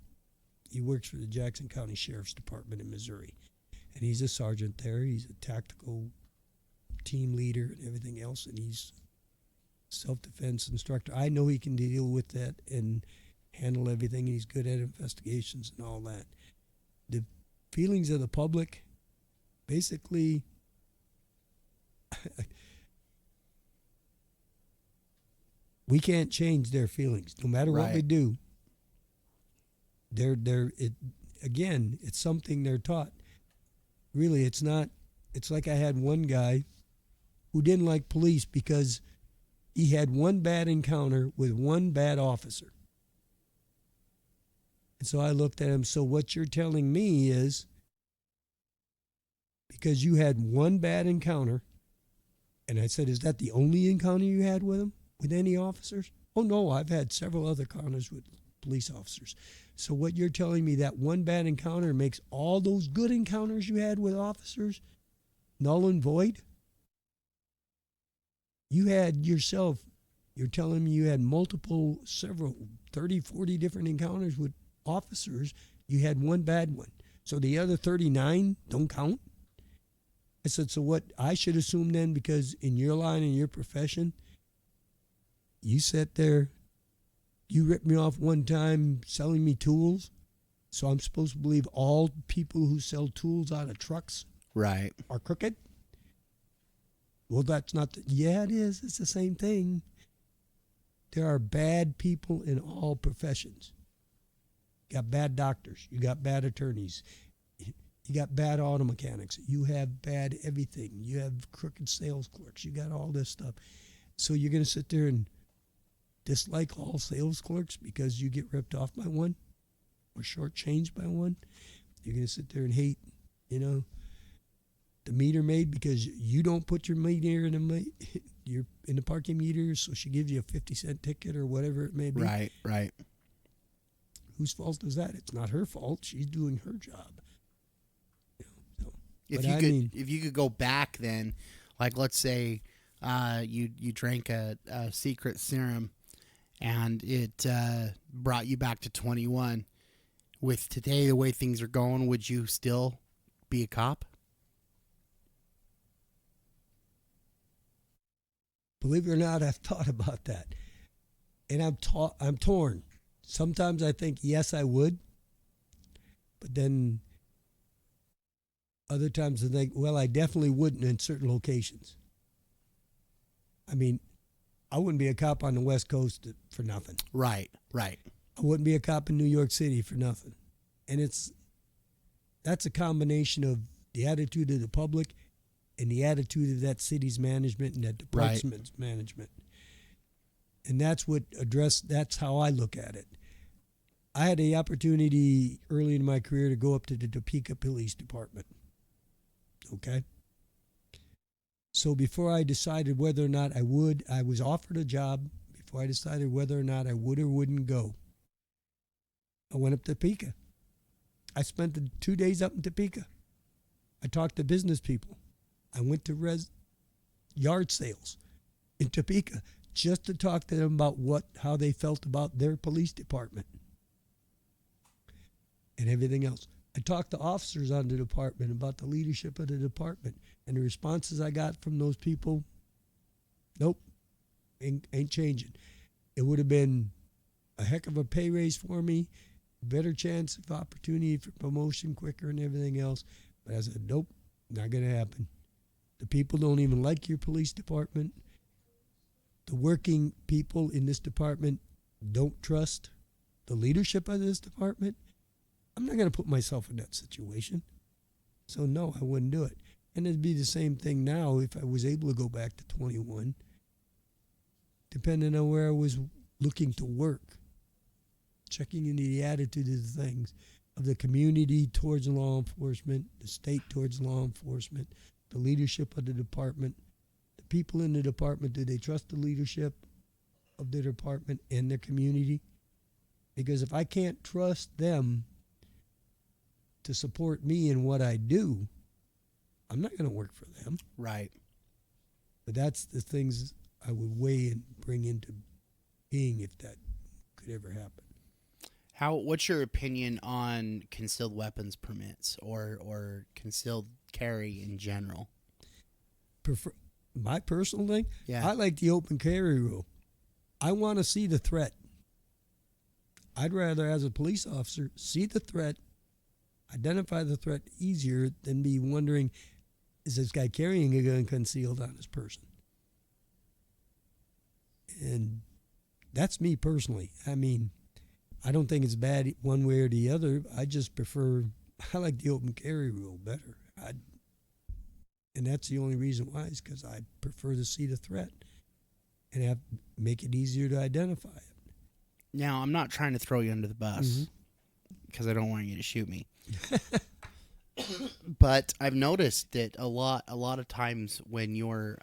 He works for the Jackson County Sheriff's Department in Missouri, and he's a sergeant there. He's a tactical team leader and everything else, and he's self-defense instructor. I know he can deal with that and handle everything. He's good at investigations and all that. The feelings of the public, basically, we can't change their feelings, no matter what we do. It's something they're taught. Really, it's not. It's like I had one guy who didn't like police because he had one bad encounter with one bad officer. And so I looked at him, so what you're telling me is because you had one bad encounter, and I said, is that the only encounter you had with him, with any officers? Oh, no, I've had several other encounters with police officers. So what you're telling me, that one bad encounter makes all those good encounters you had with officers null and void? You had yourself, you're telling me you had several, 30, 40 different encounters with officers. You had one bad one. So the other 39 don't count? I said, so what I should assume then, because in your line, in your profession, you sat there, you ripped me off one time selling me tools, so I'm supposed to believe all people who sell tools out of trucks are crooked? Well, that's not yeah, it is. It's the same thing. There are bad people in all professions. You got bad doctors. You got bad attorneys. You got bad auto mechanics. You have bad everything. You have crooked sales clerks. You got all this stuff. So you're going to sit there and dislike all sales clerks because you get ripped off by one or shortchanged by one. You're going to sit there and hate, the meter maid because you don't put your meter you're in the parking meter, so she gives you a 50-cent ticket or whatever it may be. Right. Whose fault is that? It's not her fault. She's doing her job. If you could go back then, like let's say you drank a secret serum and it brought you back to 21, with today the way things are going, would you still be a cop? Believe it or not, I've thought about that, and I'm torn. Sometimes I think yes, I would, but then other times I think, well, I definitely wouldn't in certain locations. I mean, I wouldn't be a cop on the West Coast for nothing. Right. I wouldn't be a cop in New York City for nothing. And that's a combination of the attitude of the public and the attitude of that city's management and that department's management. And that's how I look at it. I had the opportunity early in my career to go up to the Topeka Police Department. Okay? So before I decided whether or not I was offered a job. Before I decided whether or not I would or wouldn't go, I went up to Topeka. I spent the 2 days up in Topeka. I talked to business people. I went to yard sales in Topeka just to talk to them about how they felt about their police department and everything else. I talked to officers on the department about the leadership of the department, and the responses I got from those people, nope, ain't changing. It would have been a heck of a pay raise for me, better chance of opportunity for promotion quicker and everything else. But I said, nope, not going to happen. The people don't even like your police department. The working people in this department don't trust the leadership of this department. I'm not going to put myself in that situation. So no, I wouldn't do it. And it'd be the same thing now if I was able to go back to 21, depending on where I was looking to work, checking into the attitude of the things, of the community towards law enforcement, the state towards law enforcement, the leadership of the department, the people in the department, do they trust the leadership of the department and their community? Because if I can't trust them to support me in what I do, I'm not going to work for them. Right. But that's the things I would weigh and bring into being if that could ever happen. What's your opinion on concealed weapons permits or concealed carry in general? My personal thing? Yeah. I like the open carry rule. I want to see the threat. I'd rather, as a police officer, see the threat, identify the threat easier than be wondering, is this guy carrying a gun concealed on his person? And that's me personally. I mean, I don't think it's bad one way or the other. I just I like the open carry rule better. And that's the only reason why, is because I prefer to see the threat and make it easier to identify it. Now, I'm not trying to throw you under the bus because I don't want you to shoot me. But I've noticed that a lot of times when you're,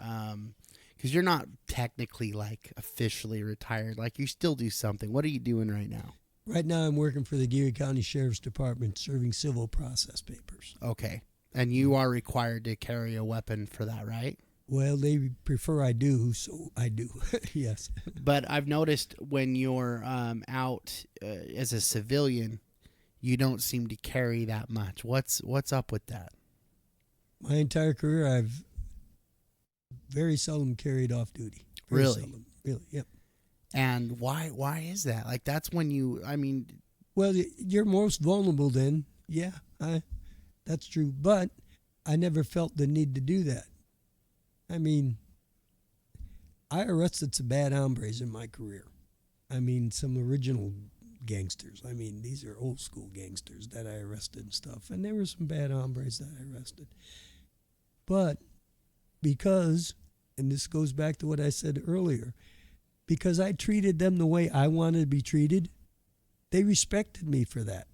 because you're not technically like officially retired, like you still do something. What are you doing right now? Right now I'm working for the Geary County Sheriff's Department serving civil process papers. Okay. And you are required to carry a weapon for that, right? Well, they prefer I do, so I do, yes. But I've noticed when you're out as a civilian, you don't seem to carry that much. What's up with that? My entire career, I've very seldom carried off duty. Very Really? seldom. Really, yep. And why is that? Like, that's when Well, you're most vulnerable then. Yeah, that's true. But I never felt the need to do that. I mean, I arrested some bad hombres in my career. I mean, some original gangsters. I mean, these are old school gangsters that I arrested and stuff. And there were some bad hombres that I arrested. But because, and this goes back to what I said earlier, because I treated them the way I wanted to be treated, they respected me for that.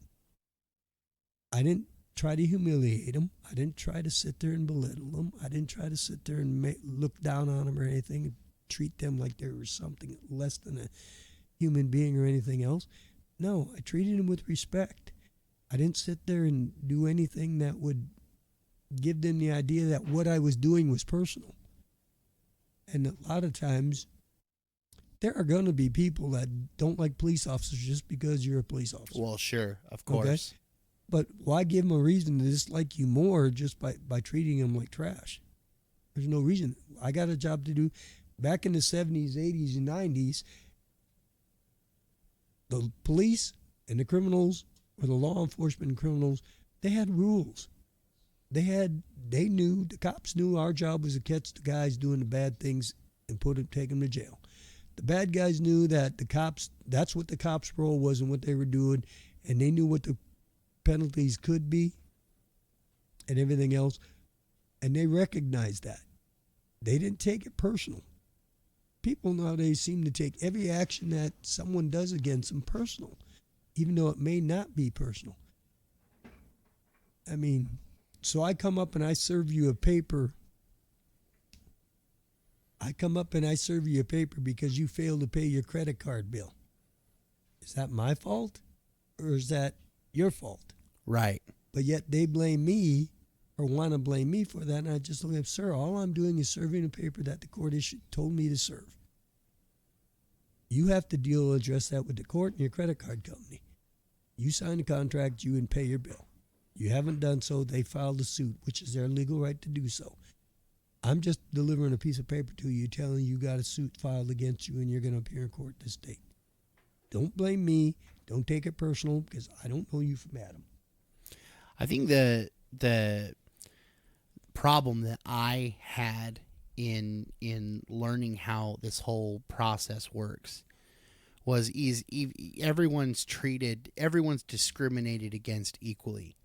I didn't try to humiliate them. I didn't try to sit there and belittle them. I didn't try to sit there and look down on them or anything and treat them like they were something less than a human being or anything else. No, I treated them with respect. I didn't sit there and do anything that would give them the idea that what I was doing was personal. And a lot of times, there are going to be people that don't like police officers just because you're a police officer. Well, sure, of course. Okay? But why give them a reason to dislike you more just by treating them like trash? There's no reason. I got a job to do. Back in the 70s, 80s, and 90s, the police and the criminals, or the law enforcement and criminals, they had rules. The cops knew our job was to catch the guys doing the bad things and take them to jail. The bad guys knew that that's what the cops' role was and what they were doing, and they knew what the penalties could be and everything else, and they recognized that. They didn't take it personal. People nowadays seem to take every action that someone does against them personal, even though it may not be personal. I mean, so I come up and I serve you a paper. I come up and I serve you a paper because you failed to pay your credit card bill. Is that my fault or is that your fault? Right. But yet they blame me or want to blame me for that. And I just look at them, sir, all I'm doing is serving a paper that the court told me to serve. You have to address that with the court and your credit card company. You sign the contract, you and pay your bill. You haven't done so, they filed a suit, which is their legal right to do so. I'm just delivering a piece of paper to you telling you got a suit filed against you and you're going to appear in court this date. Don't blame me. Don't take it personal because I don't know you from Adam. I think the problem that I had in learning how this whole process works was everyone's discriminated against equally.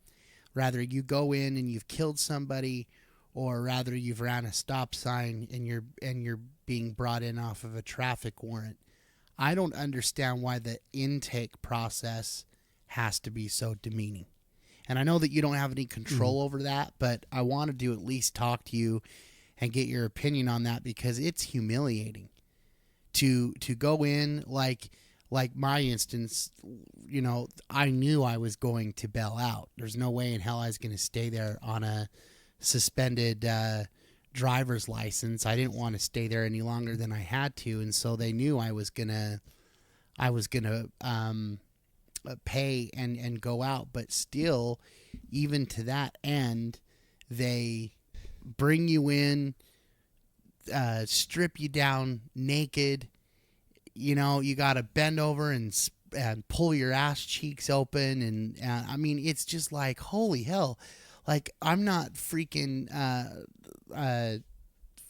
Rather you go in and you've killed somebody, or rather you've ran a stop sign and you're being brought in off of a traffic warrant. I don't understand why the intake process has to be so demeaning. And I know that you don't have any control over that, but I wanted to at least talk to you and get your opinion on that because it's humiliating to go in like my instance. You know, I knew I was going to bail out. There's no way in hell I was going to stay there on a suspended driver's license. I didn't want to stay there any longer than I had to, and so they knew I was gonna pay and go out. But still, even to that end, they bring you in, strip you down naked. You know, you got to bend over and pull your ass cheeks open, and I mean, it's just like, holy hell. Like, I'm not freaking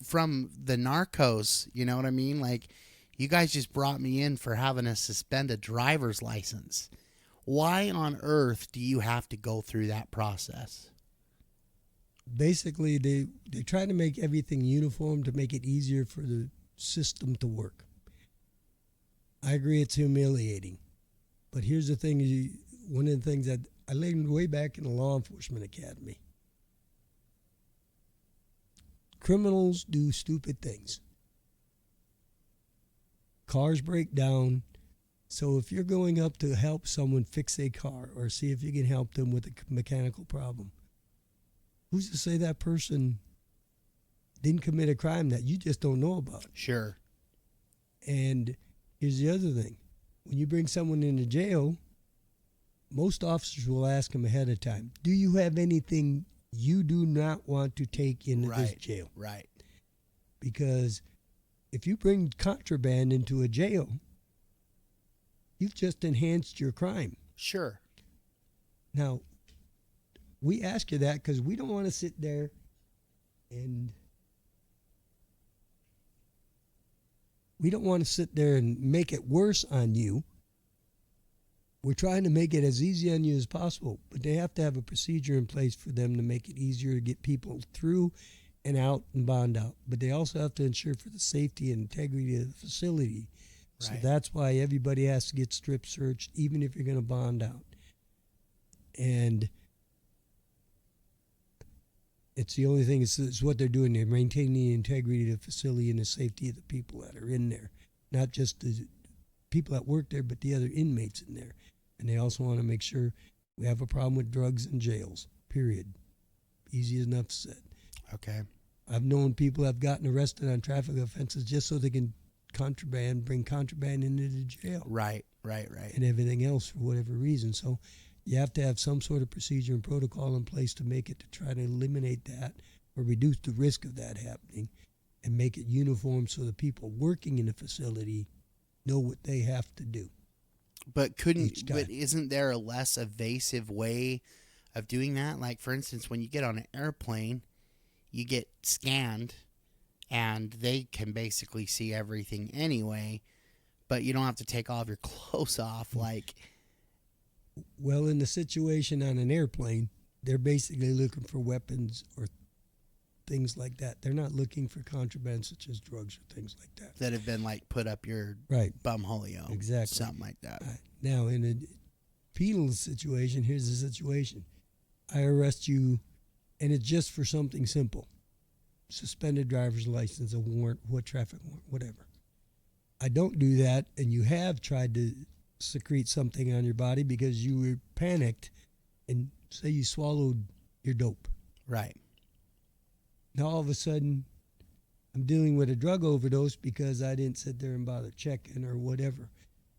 from the Narcos, you know what I mean? Like, you guys just brought me in for having to suspend a driver's license. Why on earth do you have to go through that process? Basically, they try to make everything uniform to make it easier for the system to work. I agree it's humiliating. But here's the thing, one of the things that I learned way back in the law enforcement academy. Criminals do stupid things. Cars break down. So if you're going up to help someone fix a car or see if you can help them with a mechanical problem, who's to say that person didn't commit a crime that you just don't know about? Sure. And here's the other thing. When you bring someone into jail, most officers will ask them ahead of time, do you have anything you do not want to take into this jail? Right. Because if you bring contraband into a jail, you've just enhanced your crime. Sure. Now, we ask you that because we don't want to sit there and make it worse on you we're trying to make it as easy on you as possible, but they have to have a procedure in place for them to make it easier to get people through and out and bond out. But they also have to ensure for the safety and integrity of the facility. So Right. that's why everybody has to get strip searched, even if you're going to bond out. And it's the only thing, it's what they're doing. They're maintaining the integrity of the facility and the safety of the people that are in there. Not just the people that work there, but the other inmates in there. And they also want to make sure we have a problem with drugs in jails, period. Easy enough said. Okay. I've known people have gotten arrested on traffic offenses just so they can bring contraband into the jail. Right. And everything else for whatever reason. So you have to have some sort of procedure and protocol in place to make it, to try to eliminate that or reduce the risk of that happening and make it uniform so the people working in the facility know what they have to do. But Each time. isn't there a less evasive way of doing that? Like, for instance, when you get on an airplane, you get scanned and they can basically see everything anyway, but you don't have to take all of your clothes off. Like, Well, in the situation on an airplane, they're basically looking for weapons or things like that. They're not looking for contraband such as drugs or things like that. that have been like put up your Right. bumholio. Exactly. Something like that. Right. Now, in a penal situation, here's the situation. I arrest you, and it's just for something simple. Suspended driver's license, a warrant, traffic warrant, whatever. I don't do that, and you have tried to secrete something on your body because you were panicked, and say you swallowed your dope. Right. Now, all of a sudden, I'm dealing with a drug overdose because I didn't sit there and bother checking or whatever.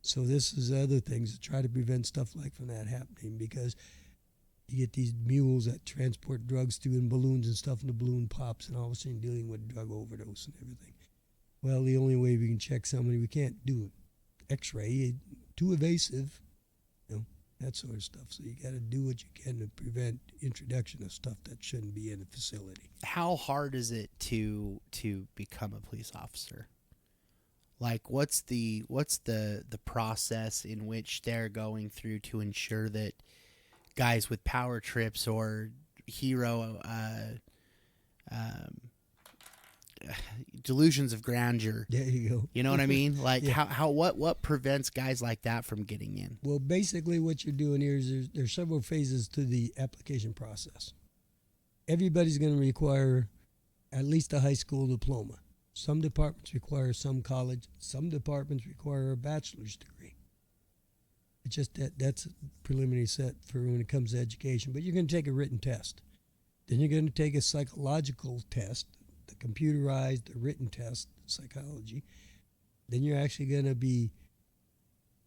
So this is other things to try to prevent stuff like from that happening, because you get these mules that transport drugs through in balloons and stuff, and the balloon pops, and all of a sudden dealing with drug overdose and everything. Well, the only way we can check somebody, we can't do an x-ray, too evasive, that sort of stuff. So you got to do what you can to prevent introduction of stuff that shouldn't be in a facility. How hard is it to become a police officer? Like, what's the process in which they're going through to ensure that guys with power trips or hero delusions of grandeur, There you go. you know what I mean? Like, Yeah. what prevents guys like that from getting in? Well, basically what you're doing here is there's several phases to the application process. Everybody's going to require at least a high school diploma. Some departments require some college. Some departments require a bachelor's degree. It's just that's a preliminary set for when it comes to education. But you're going to take a written test. Then you're going to take a psychological test, the computerized, the written test, psychology. Then you're actually going to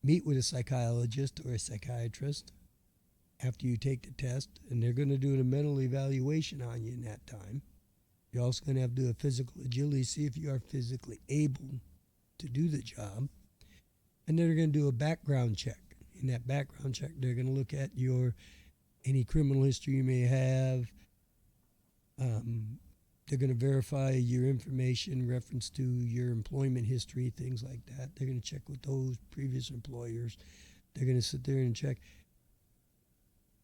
meet with a psychologist or a psychiatrist after you take the test, and they're going to do a mental evaluation on you in that time. You're also going to have to do a physical agility, see if you are physically able to do the job. And then they're going to do a background check. In that background check, they're going to look at any criminal history you may have. They're going to verify your information, reference to your employment history, things like that. They're going to check with those previous employers. They're going to sit there and check.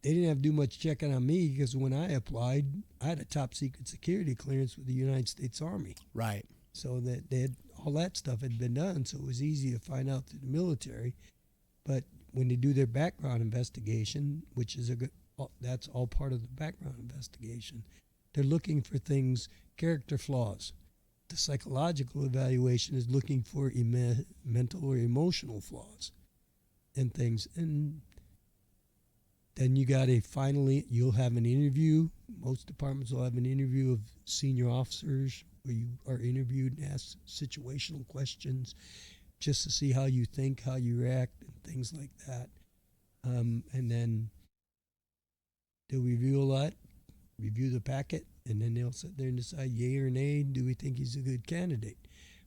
They didn't have to do much checking on me because when I applied, I had a top secret security clearance with the United States Army. Right. So that they had, all that stuff had been done, so it was easy to find out through the military. But when they do their background investigation, which is that's all part of the background investigation, they're looking for things, character flaws. The psychological evaluation is looking for mental or emotional flaws and things. And then you'll have an interview. Most departments will have an interview of senior officers where you are interviewed and asked situational questions just to see how you think, how you react, and things like that. And then they'll review the packet, and then they'll sit there and decide yay or nay, do we think he's a good candidate?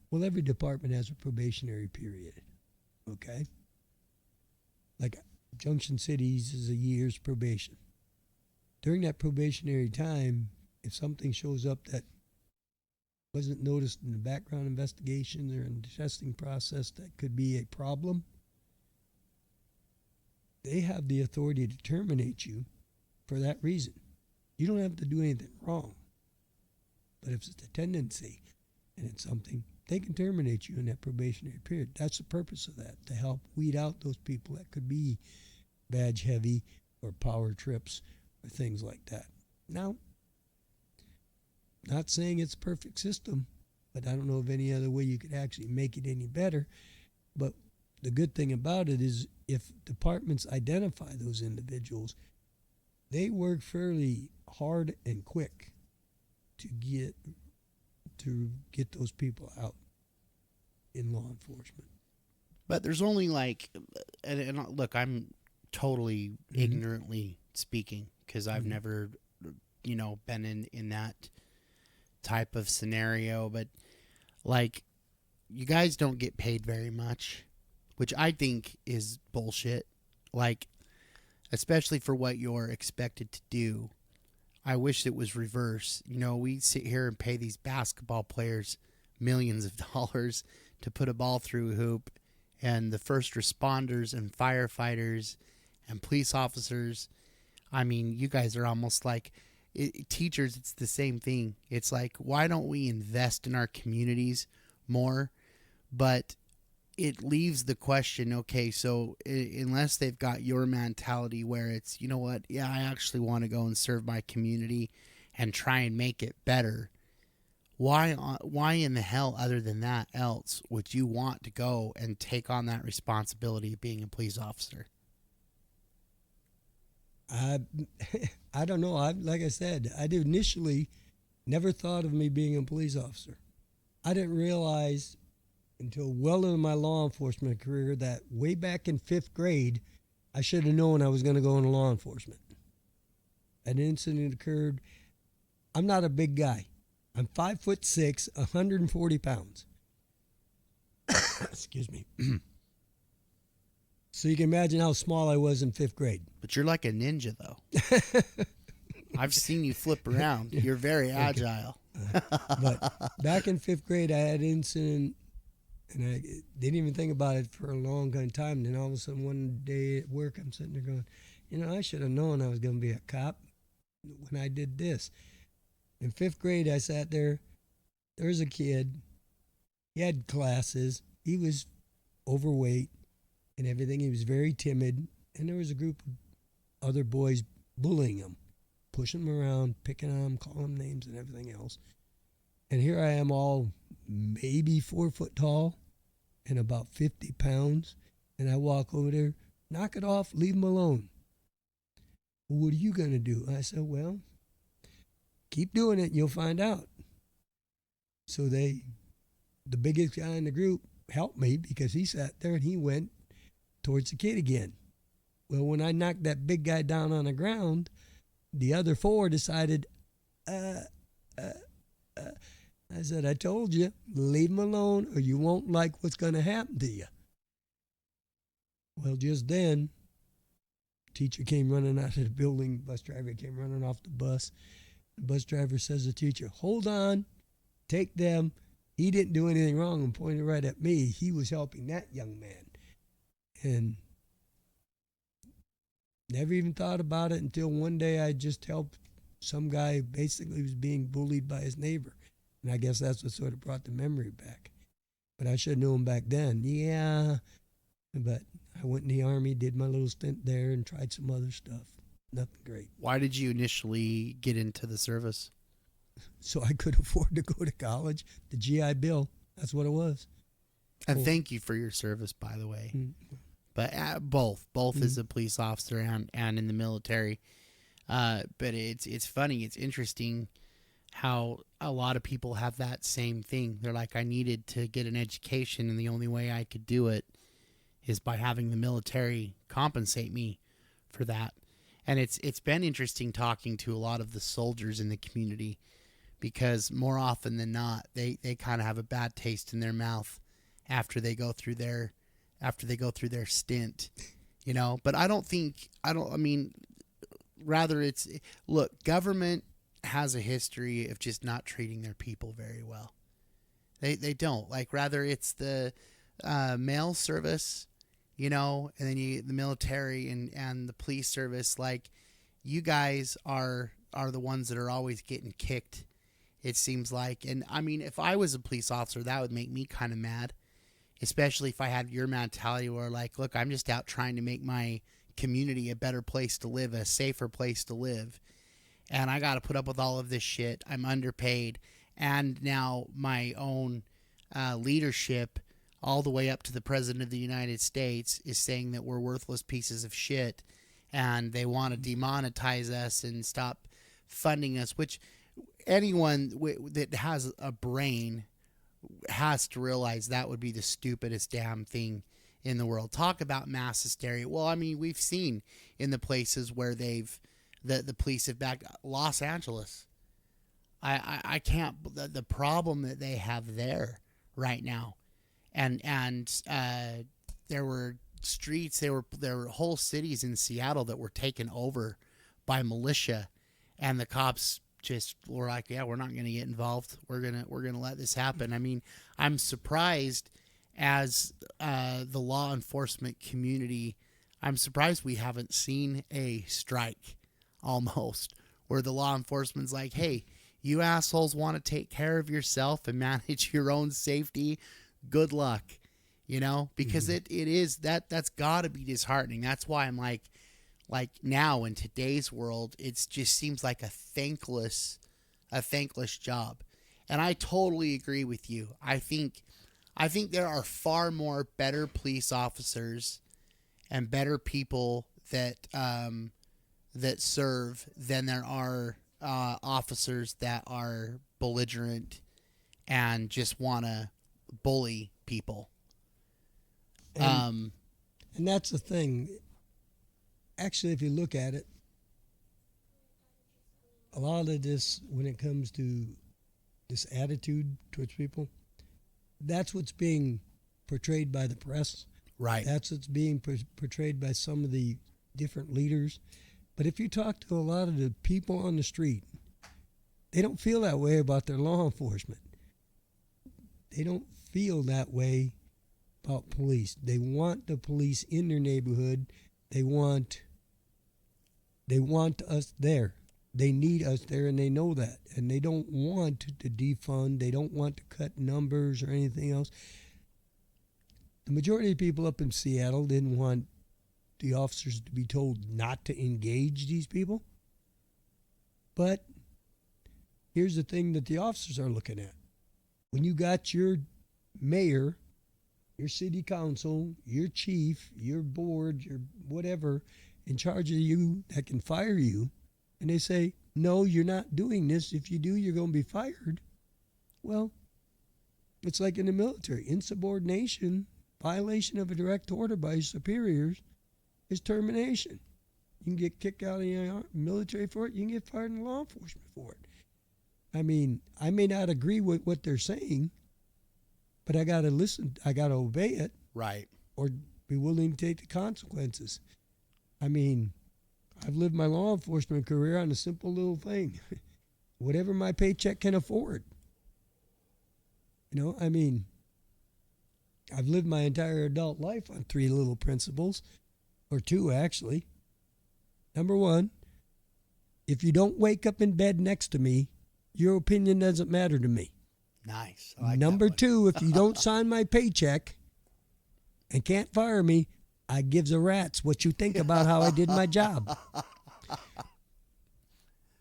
Well, every department has a probationary period, okay? Like Junction Cities is a year's probation. During that probationary time, if something shows up that wasn't noticed in the background investigation or in the testing process that could be a problem, they have the authority to terminate you for that reason. You don't have to do anything wrong. But if it's a tendency and it's something, they can terminate you in that probationary period. That's the purpose of that, to help weed out those people that could be badge heavy or power trips or things like that. Now, not saying it's a perfect system, but I don't know of any other way you could actually make it any better. But the good thing about it is if departments identify those individuals, they work fairly hard and quick to get those people out in law enforcement. But there's only like, and look, I'm totally ignorantly speaking because I've never, been in that type of scenario. But like, you guys don't get paid very much, which I think is bullshit. Like, especially for what you're expected to do. I wish it was reverse. We sit here and pay these basketball players millions of dollars to put a ball through a hoop, and the first responders and firefighters and police officers, I mean, you guys are almost like teachers. It's the same thing. It's like, why don't we invest in our communities more? But it leaves the question, okay, so unless they've got your mentality where it's, you know what, yeah, I actually want to go and serve my community and try and make it better, why in the hell other than that else would you want to go and take on that responsibility of being a police officer? I don't know. Like I said, I initially never thought of me being a police officer. I didn't realize until well into my law enforcement career that way back in 5th grade, I should have known I was going to go into law enforcement. An incident occurred. I'm not a big guy. I'm 5'6", 140 pounds. Excuse me. So you can imagine how small I was in 5th grade. But you're like a ninja, though. I've seen you flip around. You're very agile. But back in 5th grade, I had an incident, and I didn't even think about it for a long time. And then all of a sudden, one day at work, I'm sitting there going, I should have known I was going to be a cop when I did this. In 5th grade, I sat there. There was a kid. He had glasses. He was overweight and everything. He was very timid. And there was a group of other boys bullying him, pushing him around, picking on him, calling him names and everything else. And here I am, all maybe 4 foot tall and about 50 pounds. And I walk over there, knock it off, leave him alone. Well, what are you going to do? I said, well, keep doing it and you'll find out. So the biggest guy in the group helped me because he sat there and he went towards the kid again. Well, when I knocked that big guy down on the ground, the other 4 decided, I said, I told you, leave him alone or you won't like what's going to happen to you. Well, just then, teacher came running out of the building. Bus driver came running off the bus. The bus driver says to the teacher, hold on, take them. He didn't do anything wrong, and pointed right at me. He was helping that young man. And never even thought about it until one day I just helped some guy basically was being bullied by his neighbor. And I guess that's what sort of brought the memory back. But I should have known back then. Yeah. But I went in the Army, did my little stint there, and tried some other stuff. Nothing great. Why did you initially get into the service? So I could afford to go to college. The GI Bill. That's what it was. And thank you for your service, by the way. Mm-hmm. But both as a police officer and in the military. But it's funny. It's interesting how a lot of people have that same thing. They're like, I needed to get an education, and the only way I could do it is by having the military compensate me for that. And it's been interesting talking to a lot of the soldiers in the community, because more often than not, they kind of have a bad taste in their mouth after they go through their stint, But look, government has a history of just not treating their people very well. They don't. Like, rather it's the mail service, you know, and then the military and the police service, like, you guys are the ones that are always getting kicked, it seems like. And I mean, if I was a police officer, that would make me kind of mad, especially if I had your mentality where, like, look, I'm just out trying to make my community a better place to live, a safer place to live, and I got to put up with all of this shit. I'm underpaid, and now my own leadership, all the way up to the President of the United States, is saying that we're worthless pieces of shit, and they want to demonetize us and stop funding us, which anyone that has a brain has to realize that would be the stupidest damn thing in the world. Talk about mass hysteria. Well, I mean, we've seen in the places where the police have backed Los Angeles. I can't, the problem that they have there right now, and there were streets, there were whole cities in Seattle that were taken over by militia, and the cops just were like, yeah, we're not going to get involved. We're gonna let this happen. I mean, I'm surprised as the law enforcement community. I'm surprised we haven't seen a strike almost where the law enforcement's like, hey, you assholes want to take care of yourself and manage your own safety, good luck, you know, because it is that's got to be disheartening. That's why I'm like now in today's world, it just seems like a thankless job. And I totally agree with you. I think there are far more better police officers and better people that serve than there are officers that are belligerent and just want to bully people. And that's the thing. Actually, if you look at it, a lot of this, when it comes to this attitude towards people, that's what's being portrayed by the press. Right. That's what's being portrayed by some of the different leaders. But if you talk to a lot of the people on the street, they don't feel that way about their law enforcement. They don't feel that way about police. They want the police in their neighborhood. They want us there. They need us there, and they know that. And they don't want to defund. They don't want to cut numbers or anything else. The majority of people up in Seattle didn't want the officers to be told not to engage these people. But here's the thing that the officers are looking at. When you got your mayor, your city council, your chief, your board, your whatever in charge of you that can fire you, and they say, no, you're not doing this. If you do, you're going to be fired. Well, it's like in the military. Insubordination, violation of a direct order by your superiors is termination. You can get kicked out of the military for it. You can get fired in law enforcement for it. I mean, I may not agree with what they're saying, but I got to listen. I got to obey it. Right. Or be willing to take the consequences. I mean, I've lived my law enforcement career on a simple little thing. Whatever my paycheck can afford. You know, I mean, I've lived my entire adult life on 3 little principles, or 2 actually. Number 1, if you don't wake up in bed next to me, your opinion doesn't matter to me. Nice. I like Number that 2, if you don't sign my paycheck and can't fire me, I gives a rat's what you think about how I did my job.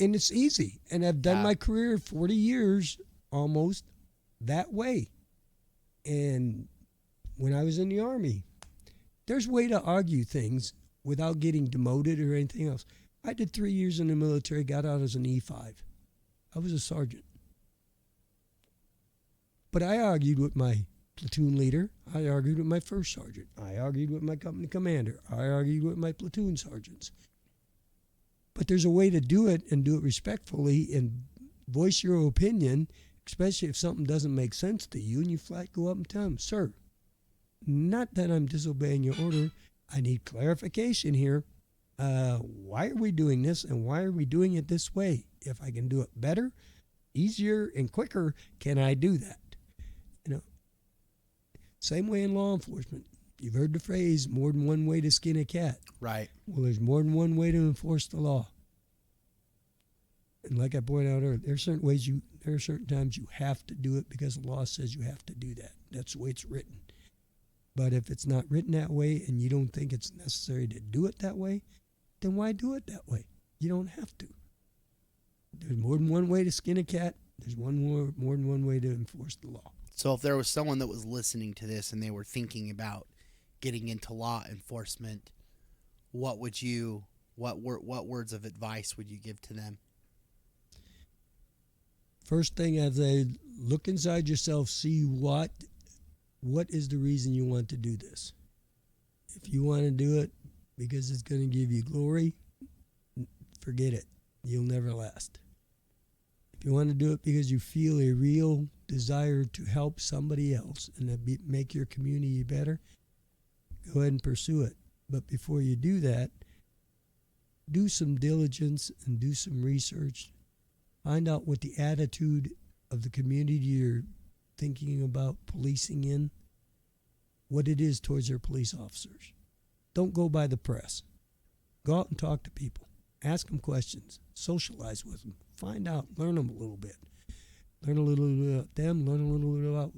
And it's easy. And I've done my career 40 years almost that way. And when I was in the Army, there's a way to argue things without getting demoted or anything else. I did 3 years in the military, got out as an E5. I was a sergeant. But I argued with my platoon leader. I argued with my first sergeant. I argued with my company commander. I argued with my platoon sergeants. But there's a way to do it and do it respectfully and voice your opinion, especially if something doesn't make sense to you, and you flat go up and tell them, sir, not that I'm disobeying your order. I need clarification here. Why are we doing this, and why are we doing it this way? If I can do it better, easier, and quicker, can I do that? You know, same way in law enforcement. You've heard the phrase, more than one way to skin a cat. Right. Well, there's more than one way to enforce the law. And like I pointed out earlier, there are certain times you have to do it because the law says you have to do that. That's the way it's written. But if it's not written that way and you don't think it's necessary to do it that way, then why do it that way? You don't have to. There's more than one way to skin a cat. There's more than one way to enforce the law. So if there was someone that was listening to this and they were thinking about getting into law enforcement, what words of advice would you give to them? First thing, as I look inside yourself, see what is the reason you want to do this. If you want to do it because it's going to give you glory, forget it. You'll never last. If you want to do it because you feel a real desire to help somebody else and make your community better, go ahead and pursue it. But before you do that, do some diligence and do some research. Find out what the attitude of the community you're thinking about policing in, what it is towards their police officers. Don't go by the press. Go out and talk to people. Ask them questions. Socialize with them. Find out. Learn them a little bit. Learn a little bit about them. Learn a little bit about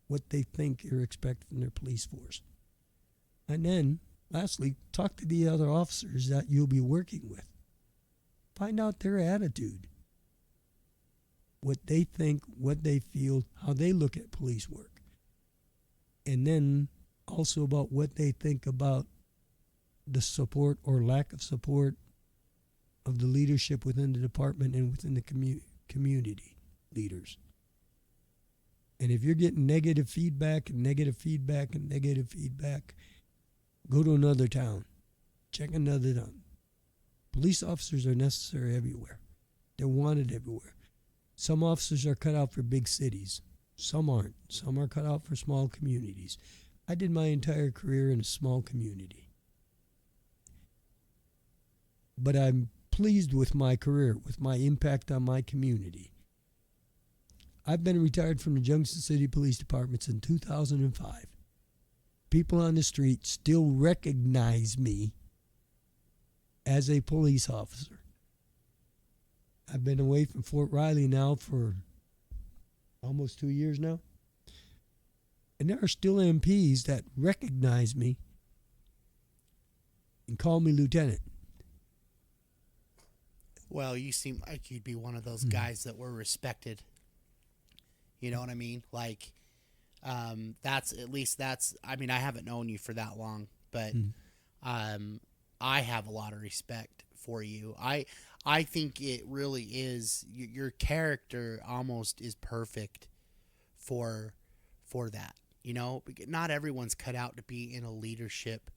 what they think or expect from their police force. And then, lastly, talk to the other officers that you'll be working with. Find out their attitude. What they think, what they feel, how they look at police work. And then also about what they think about the support or lack of support of the leadership within the department and within the community leaders. And if you're getting negative feedback, go to another town. Check another town. Police officers are necessary everywhere. They're wanted everywhere. Some officers are cut out for big cities. Some aren't. Some are cut out for small communities. I did my entire career in a small community. But I'm pleased with my career, with my impact on my community. I've been retired from the Junction City Police Department since 2005. People on the street still recognize me as a police officer. I've been away from Fort Riley now for almost 2 years now. And there are still MPs that recognize me and call me lieutenant. Well, you seem like you'd be one of those guys that were respected. You know what I mean? Like, I haven't known you for that long, but I have a lot of respect for you. I think it really is, your character almost is perfect for that. You know, not everyone's cut out to be in a leadership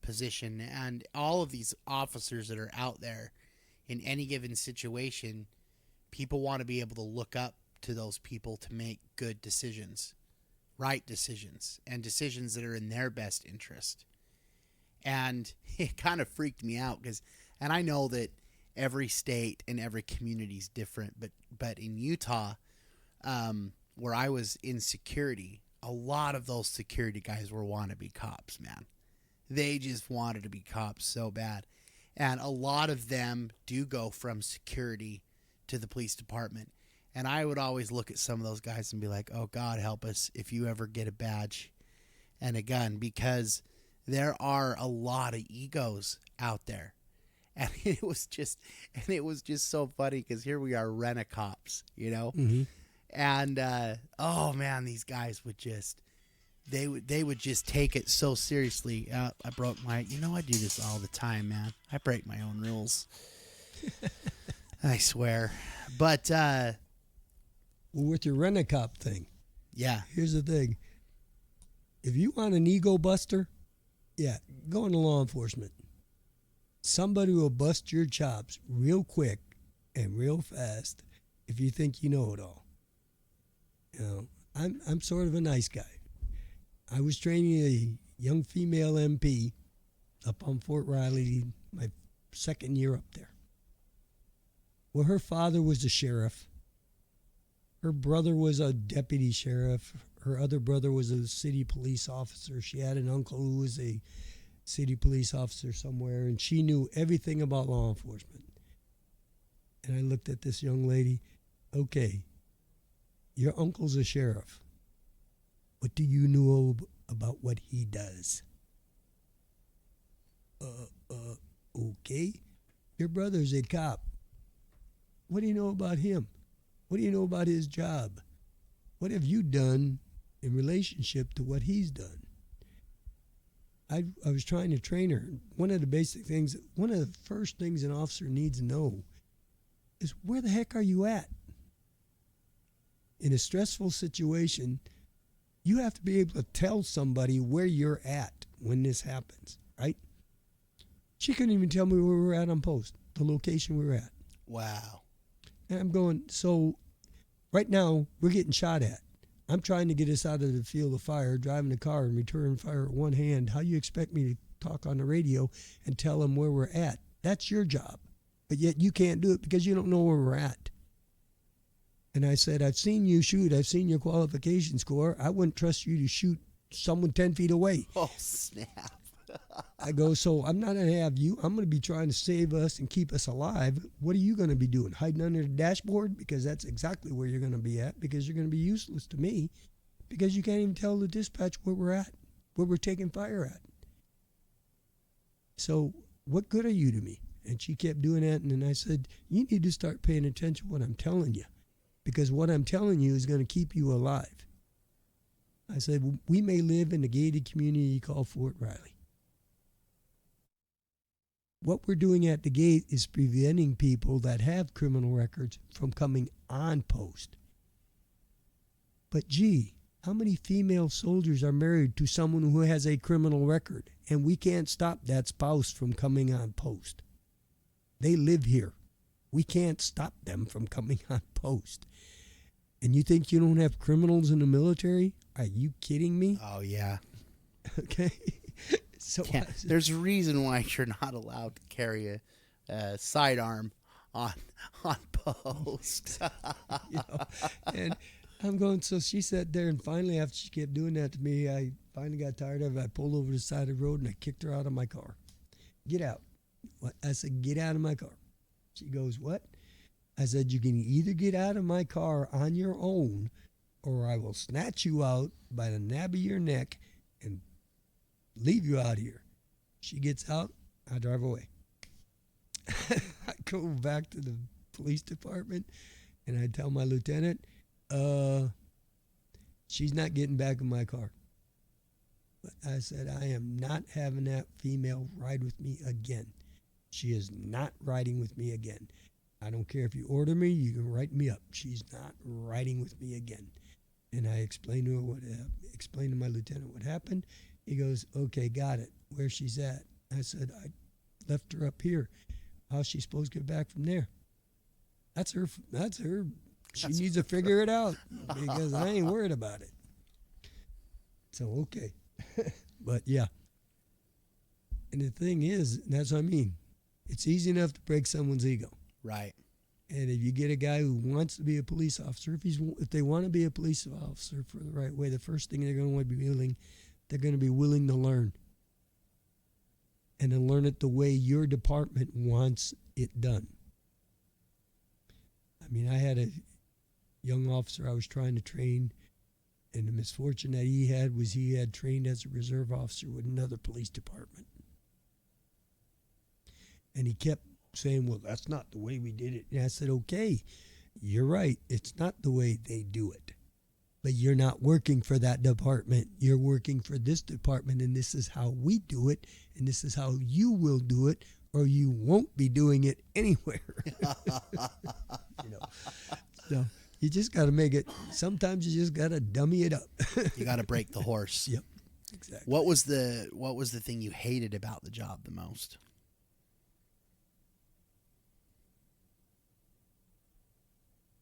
position, and all of these officers that are out there in any given situation, people want to be able to look up to those people to make good decisions, right decisions, and decisions that are in their best interest. And it kind of freaked me out and I know that every state and every community is different, but in Utah, where I was in security, a lot of those security guys were wannabe cops, man. They just wanted to be cops so bad. And a lot of them do go from security to the police department. And I would always look at some of those guys and be like, oh, God, help us if you ever get a badge and a gun, because there are a lot of egos out there. And it was just so funny because here we are, rent-a-cops, you know? Mm-hmm. And, oh, man, these guys would just, they would just take it so seriously. I broke I do this all the time, man. I break my own rules. I swear. But, well, with your rent-a-cop thing. Yeah. Here's the thing. If you want an ego buster, yeah, go into law enforcement. Somebody will bust your chops real quick and real fast if you think you know it all. You know, I'm sort of a nice guy. I was training a young female MP up on Fort Riley my second year up there. Well, her father was a sheriff. Her brother was a deputy sheriff. Her other brother was a city police officer. She had an uncle who was a city police officer somewhere, and she knew everything about law enforcement. And I looked at this young lady. Okay, your uncle's a sheriff. What do you know about what he does? Okay. Your brother's a cop. What do you know about him? What do you know about his job? What have you done in relationship to what he's done? I was trying to train her. One of the first things an officer needs to know is, where the heck are you at? In a stressful situation, you have to be able to tell somebody where you're at when this happens, right? She couldn't even tell me where we were at on post, the location we were at. Wow. And I'm going, so right now we're getting shot at. I'm trying to get us out of the field of fire, driving the car and return fire at one hand. How you expect me to talk on the radio and tell them where we're at? That's your job. But yet you can't do it because you don't know where we're at. And I said, I've seen you shoot. I've seen your qualification score. I wouldn't trust you to shoot someone 10 feet away. Oh, snap. I go, so I'm not going to have you. I'm going to be trying to save us and keep us alive. What are you going to be doing? Hiding under the dashboard? Because that's exactly where you're going to be at, because you're going to be useless to me, because you can't even tell the dispatch where we're at, where we're taking fire at. So what good are you to me? And she kept doing that. And then I said, you need to start paying attention to what I'm telling you, because what I'm telling you is going to keep you alive. I said, we may live in a gated community called Fort Riley. What we're doing at the gate is preventing people that have criminal records from coming on post. But gee, how many female soldiers are married to someone who has a criminal record? And we can't stop that spouse from coming on post. They live here. We can't stop them from coming on post. And you think you don't have criminals in the military? Are you kidding me? Oh, yeah. Okay. So Yeah, there's a reason why you're not allowed to carry a sidearm on post. And I'm going, so she sat there, and finally, after she kept doing that to me, I finally got tired of it. I pulled over to the side of the road and I kicked her out of my car. Get out. I said, get out of my car. She goes, what? I said, you can either get out of my car on your own, or I will snatch you out by the nape of your neck and leave you out here. She gets out, I drive away. I go back to the police department and I tell my lieutenant, she's not getting back in my car. But I said, I am not having that female ride with me again. She is not riding with me again. I don't care if you order me, you can write me up. She's not riding with me again. And I explained to her explained to my lieutenant what happened. He goes, okay, got it. Where she's at? I said, I left her up here. How's she supposed to get back from there? That's her. She needs to figure it out, because I ain't worried about it. So, okay. But yeah. And the thing is, that's what I mean. It's easy enough to break someone's ego. Right. And if you get a guy who wants to be a police officer, if they want to be a police officer for the right way, the first thing they're going to want to be willing, they're going to be willing to learn. And to learn it the way your department wants it done. I mean, I had a young officer I was trying to train, and the misfortune that he had was he had trained as a reserve officer with another police department. And he kept saying, well, that's not the way we did it. And I said, okay, you're right. It's not the way they do it. But you're not working for that department. You're working for this department, and this is how we do it, and this is how you will do it, or you won't be doing it anywhere. So you just got to make it. Sometimes you just got to dummy it up. You got to break the horse. Yep, exactly. What was the thing you hated about the job the most?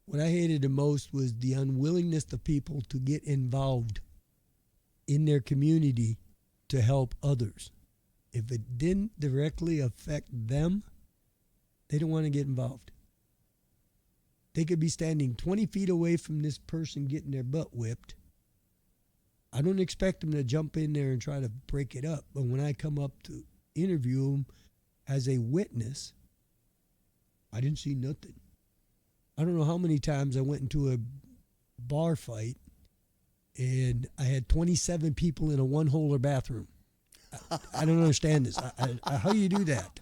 What I hated the most was the unwillingness of people to get involved in their community to help others. If it didn't directly affect them, they don't want to get involved. They could be standing 20 feet away from this person getting their butt whipped, I don't expect them to jump in there and try to break it up. But when I come up to interview them as a witness, I didn't see nothing. I don't know how many times I went into a bar fight and I had 27 people in a one-holer bathroom. I don't understand this. How do you do that?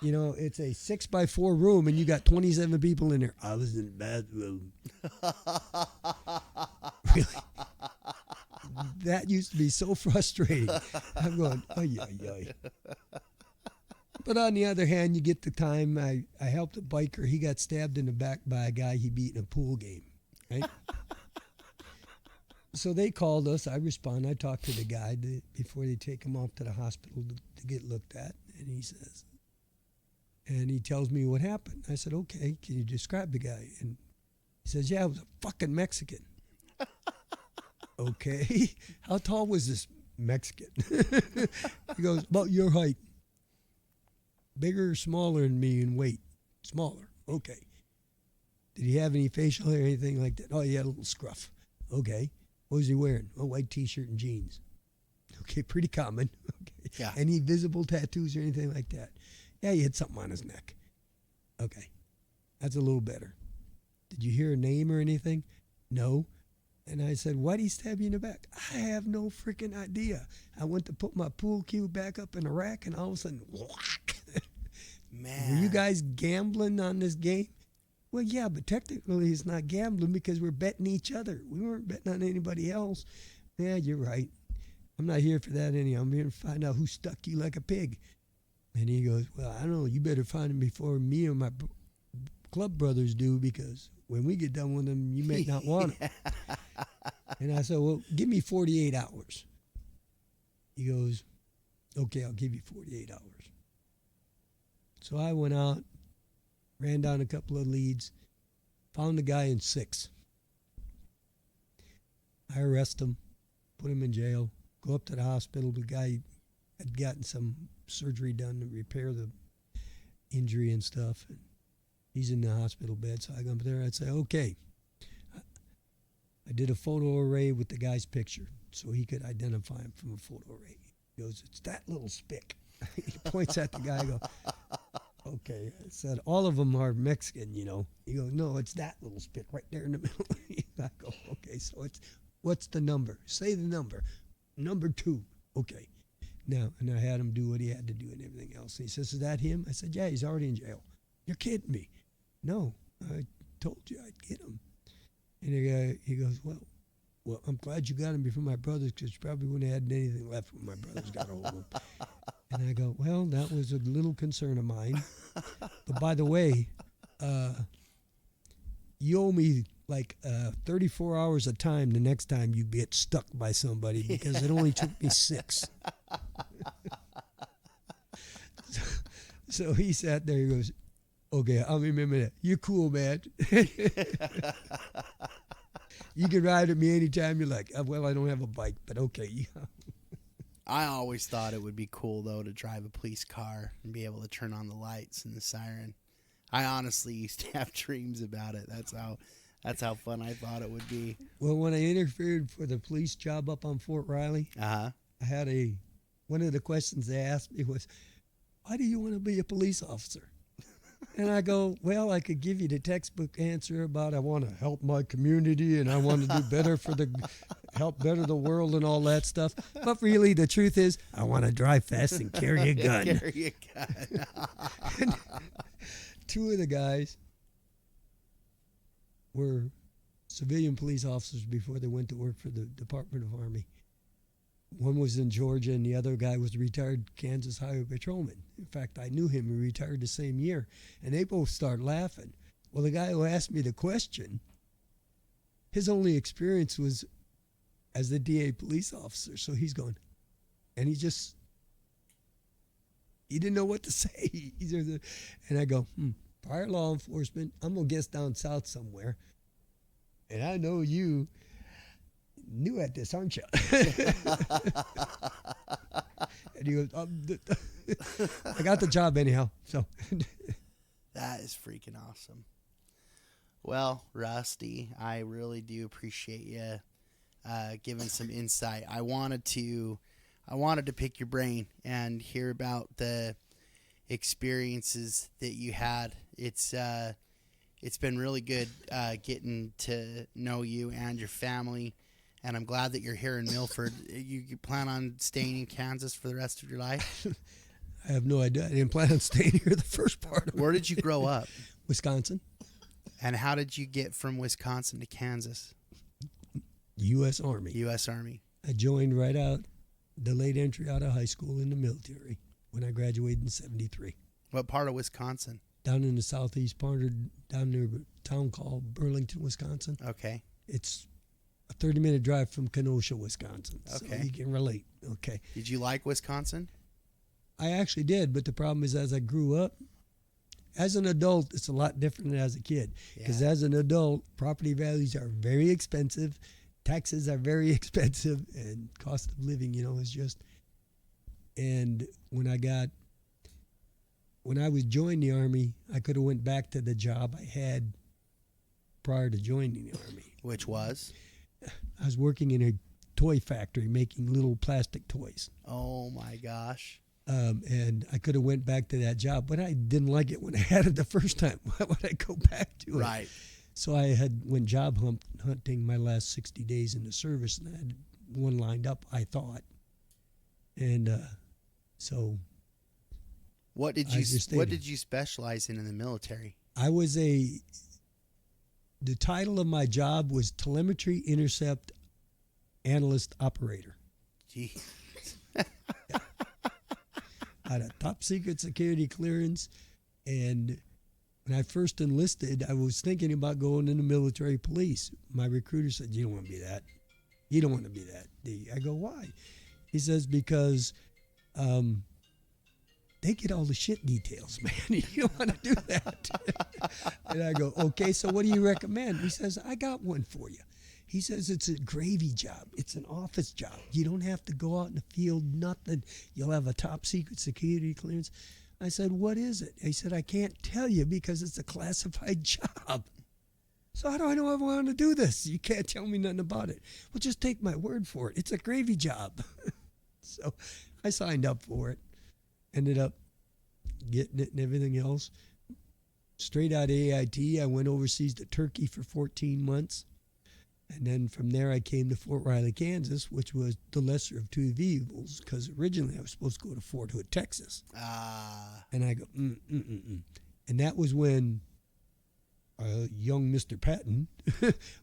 You know, it's a 6x4 room and you got 27 people in there. I was in the bathroom. Really? That used to be so frustrating. I'm going, ay, ay, ay. But on the other hand, you get the time. I helped a biker. He got stabbed in the back by a guy he beat in a pool game, right? So they called us. I respond. I talked to the guy before they take him off to the hospital to get looked at. And he tells me what happened. I said, okay, can you describe the guy? And he says, yeah, it was a fucking Mexican. Okay. How tall was this Mexican? He goes, about your height. Bigger or smaller than me in weight? Smaller. Okay. Did he have any facial hair or anything like that? Oh, he had a little scruff. Okay. What was he wearing? A white T-shirt and jeans. Okay, pretty common. Okay. Yeah. Any visible tattoos or anything like that? Yeah, he had something on his neck. Okay. That's a little better. Did you hear a name or anything? No. And I said, why did he stab you in the back? I have no freaking idea. I went to put my pool cue back up in the rack, and all of a sudden, whack. Man. Were you guys gambling on this game? Well, yeah, but technically it's not gambling because we're betting each other. We weren't betting on anybody else. Yeah, you're right. I'm not here for that anyhow. I'm here to find out who stuck you like a pig. And he goes, well, I don't know. You better find him before me or my club brothers do, because when we get done with them, you may not want them. And I said, well, give me 48 hours. He goes, okay, I'll give you 48 hours. So I went out, ran down a couple of leads, found the guy in 6. I arrest him, put him in jail, go up to the hospital. The guy had gotten some surgery done to repair the injury and stuff. And he's in the hospital bed. So I go up there, I'd say, okay. I did a photo array with the guy's picture so he could identify him from a photo array. He goes, it's that little spick. He points at the guy. I go, okay. I said, all of them are Mexican, you know. He goes, no, it's that little spick right there in the middle. I go, okay, so what's the number? Say the number. Number 2. Okay. Now, and I had him do what he had to do and everything else. And he says, is that him? I said, yeah, he's already in jail. You're kidding me. No, I told you I'd get him. And he goes, well, I'm glad you got him before my brothers, because you probably wouldn't have had anything left when my brothers got hold of him. And I go, well, that was a little concern of mine. But by the way, you owe me like 34 hours of time the next time you get stuck by somebody, because it only took me 6. So he sat there, he goes, okay, I'll remember that. You're cool, man. You can ride with me anytime you like. Well, I don't have a bike, but okay. I always thought it would be cool, though, to drive a police car and be able to turn on the lights and the siren. I honestly used to have dreams about it. That's how fun I thought it would be. Well, when I interviewed for the police job up on Fort Riley, I had one of the questions they asked me was, why do you want to be a police officer? And I go, well, I could give you the textbook answer about I want to help my community and I want to do better help better the world and all that stuff. But really, the truth is, I want to drive fast and carry a gun. Carry a gun. And 2 of the guys were civilian police officers before they went to work for the Department of Army. One was in Georgia, and the other guy was a retired Kansas highway patrolman. In fact, I knew him. He retired the same year. And they both started laughing. Well, the guy who asked me the question, his only experience was as the DA police officer. So he's going, and he didn't know what to say. And I go, prior law enforcement, I'm going to guess down south somewhere. And I know you new at this, aren't you? And he goes, I got the job anyhow. So That is freaking awesome. Well, Rusty, I really do appreciate you giving some insight. I wanted to pick your brain and hear about the experiences that you had. It's been really good getting to know you and your family, and I'm glad that you're here in Milford. You plan on staying in Kansas for the rest of your life? I have no idea. I didn't plan on staying here the first part of it. Where did you grow up? Wisconsin. And how did you get from Wisconsin to Kansas? U.S. Army. U.S. Army. I joined right out, delayed entry out of high school in the military when I graduated in 73. What part of Wisconsin? Down in the southeast part, down near a town called Burlington, Wisconsin. Okay. It's a 30-minute drive from Kenosha, Wisconsin. Okay. So you can relate. Okay. Did you like Wisconsin? I actually did, but the problem is as I grew up, as an adult, it's a lot different than as a kid. Because as an adult, property values are very expensive, taxes are very expensive, and cost of living, is just. And when I was joining the Army, I could have went back to the job I had prior to joining the Army. Which was? I was working in a toy factory making little plastic toys. Oh my gosh. And I could have went back to that job, but I didn't like it when I had it the first time. Why would I go back to it? Right. So I went job hunting my last 60 days in the service, and I had one lined up, I thought. And so what did you specialize in the military? I was the title of my job was Telemetry Intercept Analyst Operator. Gee. I had a top secret security clearance, and when I first enlisted, I was thinking about going into military police. My recruiter said, "You don't want to be that. You don't want to be that." I go, "Why?" He says, "Because they get all the shit details, man. You don't want to do that." And I go, "Okay, so what do you recommend?" He says, "I got one for you." He says, "It's a gravy job. It's an office job. You don't have to go out in the field, nothing. You'll have a top secret security clearance." I said, "What is it?" He said, "I can't tell you because it's a classified job." So how do I know I want to do this? You can't tell me nothing about it. Well, just take my word for it. It's a gravy job. So I signed up for it. Ended up getting it and everything else. Straight out of AIT, I went overseas to Turkey for 14 months. And then from there, I came to Fort Riley, Kansas, which was the lesser of two evils, because originally I was supposed to go to Fort Hood, Texas. And I go, And that was when young Mr. Patton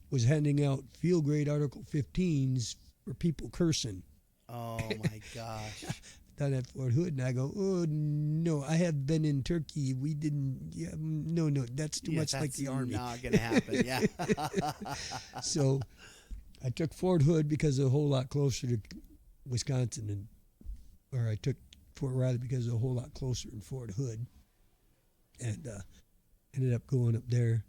was handing out field grade Article 15s for people cursing. Oh, my gosh. Down at Fort Hood, and I go, "Oh, no, I have been in Turkey. We didn't, no, that's too much like the Army." Not going to happen, yeah. So I took Fort Hood because it was a whole lot closer to Wisconsin, or I took Fort Riley because it was a whole lot closer than Fort Hood, and ended up going up there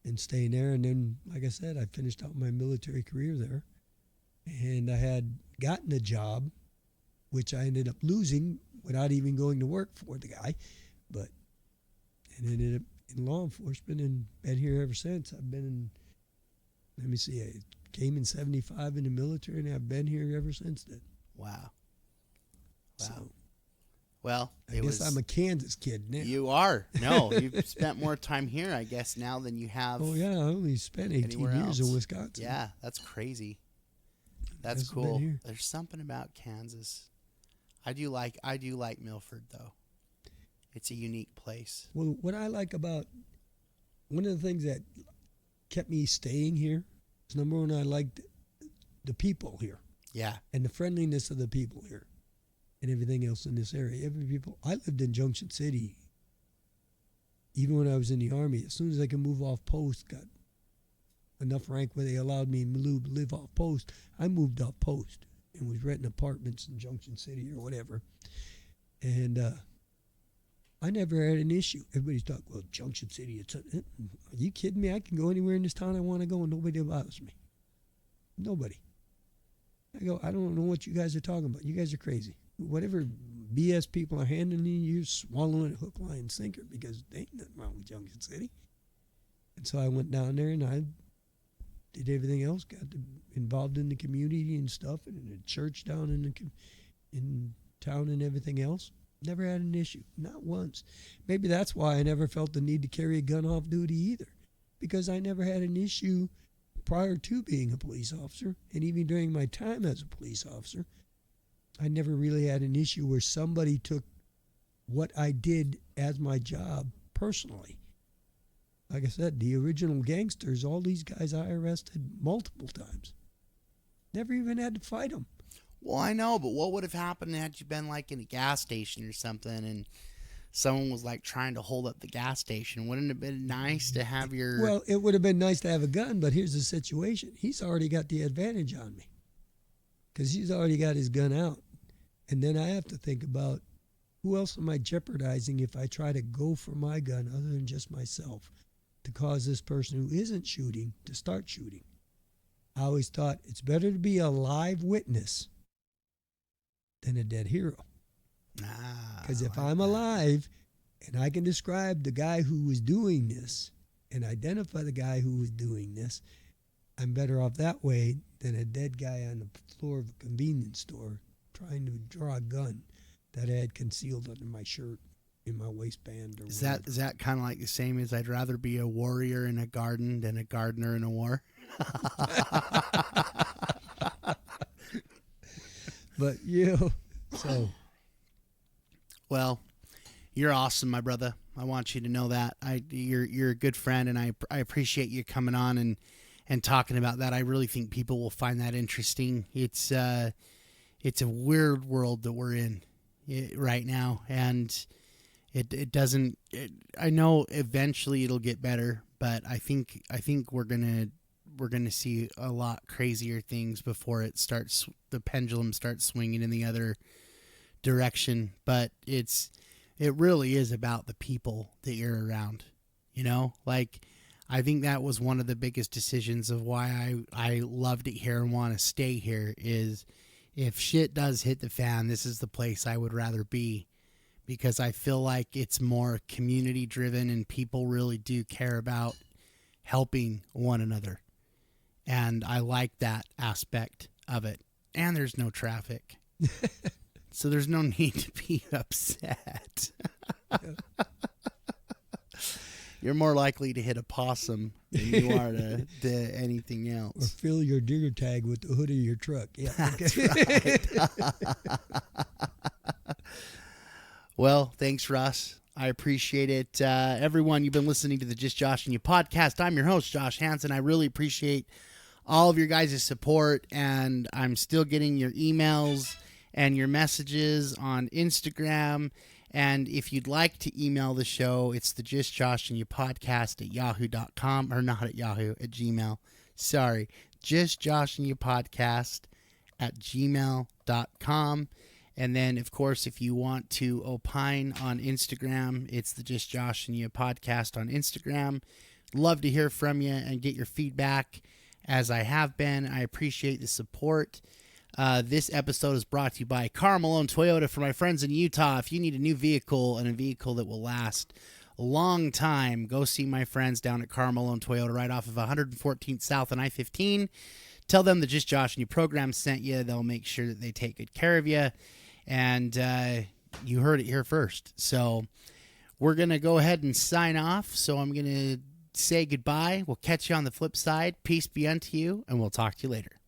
and staying there. And then, like I said, I finished out my military career there, and I had gotten a job, which I ended up losing without even going to work for the guy, and ended up in law enforcement and been here ever since. I've been in, I came in 75 in the military, and I've been here ever since then. Wow. So, well, I guess I'm a Kansas kid now. You are. No, you've spent more time here, I guess, now than you have. Oh, yeah, I only spent 18 years in Wisconsin. Yeah, that's crazy. That's cool. There's something about Kansas. I do like Milford, though. It's a unique place. Well, what I like about one of the things that kept me staying here is, number one, I liked the people here. Yeah. And the friendliness of the people here and everything else in this area. I lived in Junction City. Even when I was in the Army, as soon as I could move off post, got enough rank where they allowed me to live off post, I moved off post and was renting apartments in Junction City or whatever. And I never had an issue. Everybody's talking, well, Junction City, are you kidding me? I can go anywhere in this town I want to go and nobody bothers me. Nobody. I go, I don't know what you guys are talking about. You guys are crazy. Whatever BS people are handing you, you're swallowing it hook, line, and sinker, because there ain't nothing wrong with Junction City. And so I went down there and I did everything else, involved in the community and stuff, and in the church down in town and everything else. Never had an issue, not once. Maybe that's why I never felt the need to carry a gun off duty either, because I never had an issue prior to being a police officer, and even during my time as a police officer, I never really had an issue where somebody took what I did as my job personally. Like I said, the original gangsters, all these guys I arrested multiple times. Never even had to fight them. Well, I know, but what would have happened had you been like in a gas station or something and someone was like trying to hold up the gas station? Wouldn't it have been nice to have your... Well, it would have been nice to have a gun, but here's the situation. He's already got the advantage on me because he's already got his gun out. And then I have to think about who else am I jeopardizing if I try to go for my gun other than just myself to cause this person who isn't shooting to start shooting. I always thought it's better to be a live witness than a dead hero. Because if I'm alive and I can describe the guy who was doing this and identify the guy who was doing this, I'm better off that way than a dead guy on the floor of a convenience store trying to draw a gun that I had concealed under my shirt in my waistband. Or is that kind of like the same as I'd rather be a warrior in a garden than a gardener in a war? But so. Well, you're awesome, my brother. I want you to know that. You're a good friend, and I appreciate you coming on and talking about that. I really think people will find that interesting. It's a weird world that we're in right now, and it doesn't. I know eventually it'll get better, but I think we're gonna see a lot crazier things before the pendulum starts swinging in the other direction. But it really is about the people that you're around, like I think that was one of the biggest decisions of why I loved it here and want to stay here is if shit does hit the fan, this is the place I would rather be, because I feel like it's more community driven and people really do care about helping one another. And I like that aspect of it. And there's no traffic. So there's no need to be upset. You're more likely to hit a possum than you are to anything else. Or fill your digger tag with the hood of your truck. Yeah. That's right. Well, thanks, Russ. I appreciate it. Everyone, you've been listening to the Just Josh and You podcast. I'm your host, Josh Hansen. I really appreciate all of your guys' support, and I'm still getting your emails and your messages on Instagram. And if you'd like to email the show, it's the Just Josh and You podcast at yahoo.com, or not at Yahoo, at Gmail. Sorry, Just Josh and You podcast at gmail.com. And then, of course, if you want to opine on Instagram, it's the Just Josh and You podcast on Instagram. Love to hear from you and get your feedback, as I have been. I appreciate the support. This episode is brought to you by Karl Malone Toyota for my friends in Utah. If you need a new vehicle and a vehicle that will last a long time, go see my friends down at Karl Malone Toyota right off of 114th South and I-15. Tell them the Just Josh and You program sent you. They'll make sure that they take good care of you. And you heard it here first. So we're going to go ahead and sign off. So I'm going to say goodbye. We'll catch you on the flip side. Peace be unto you, and we'll talk to you later.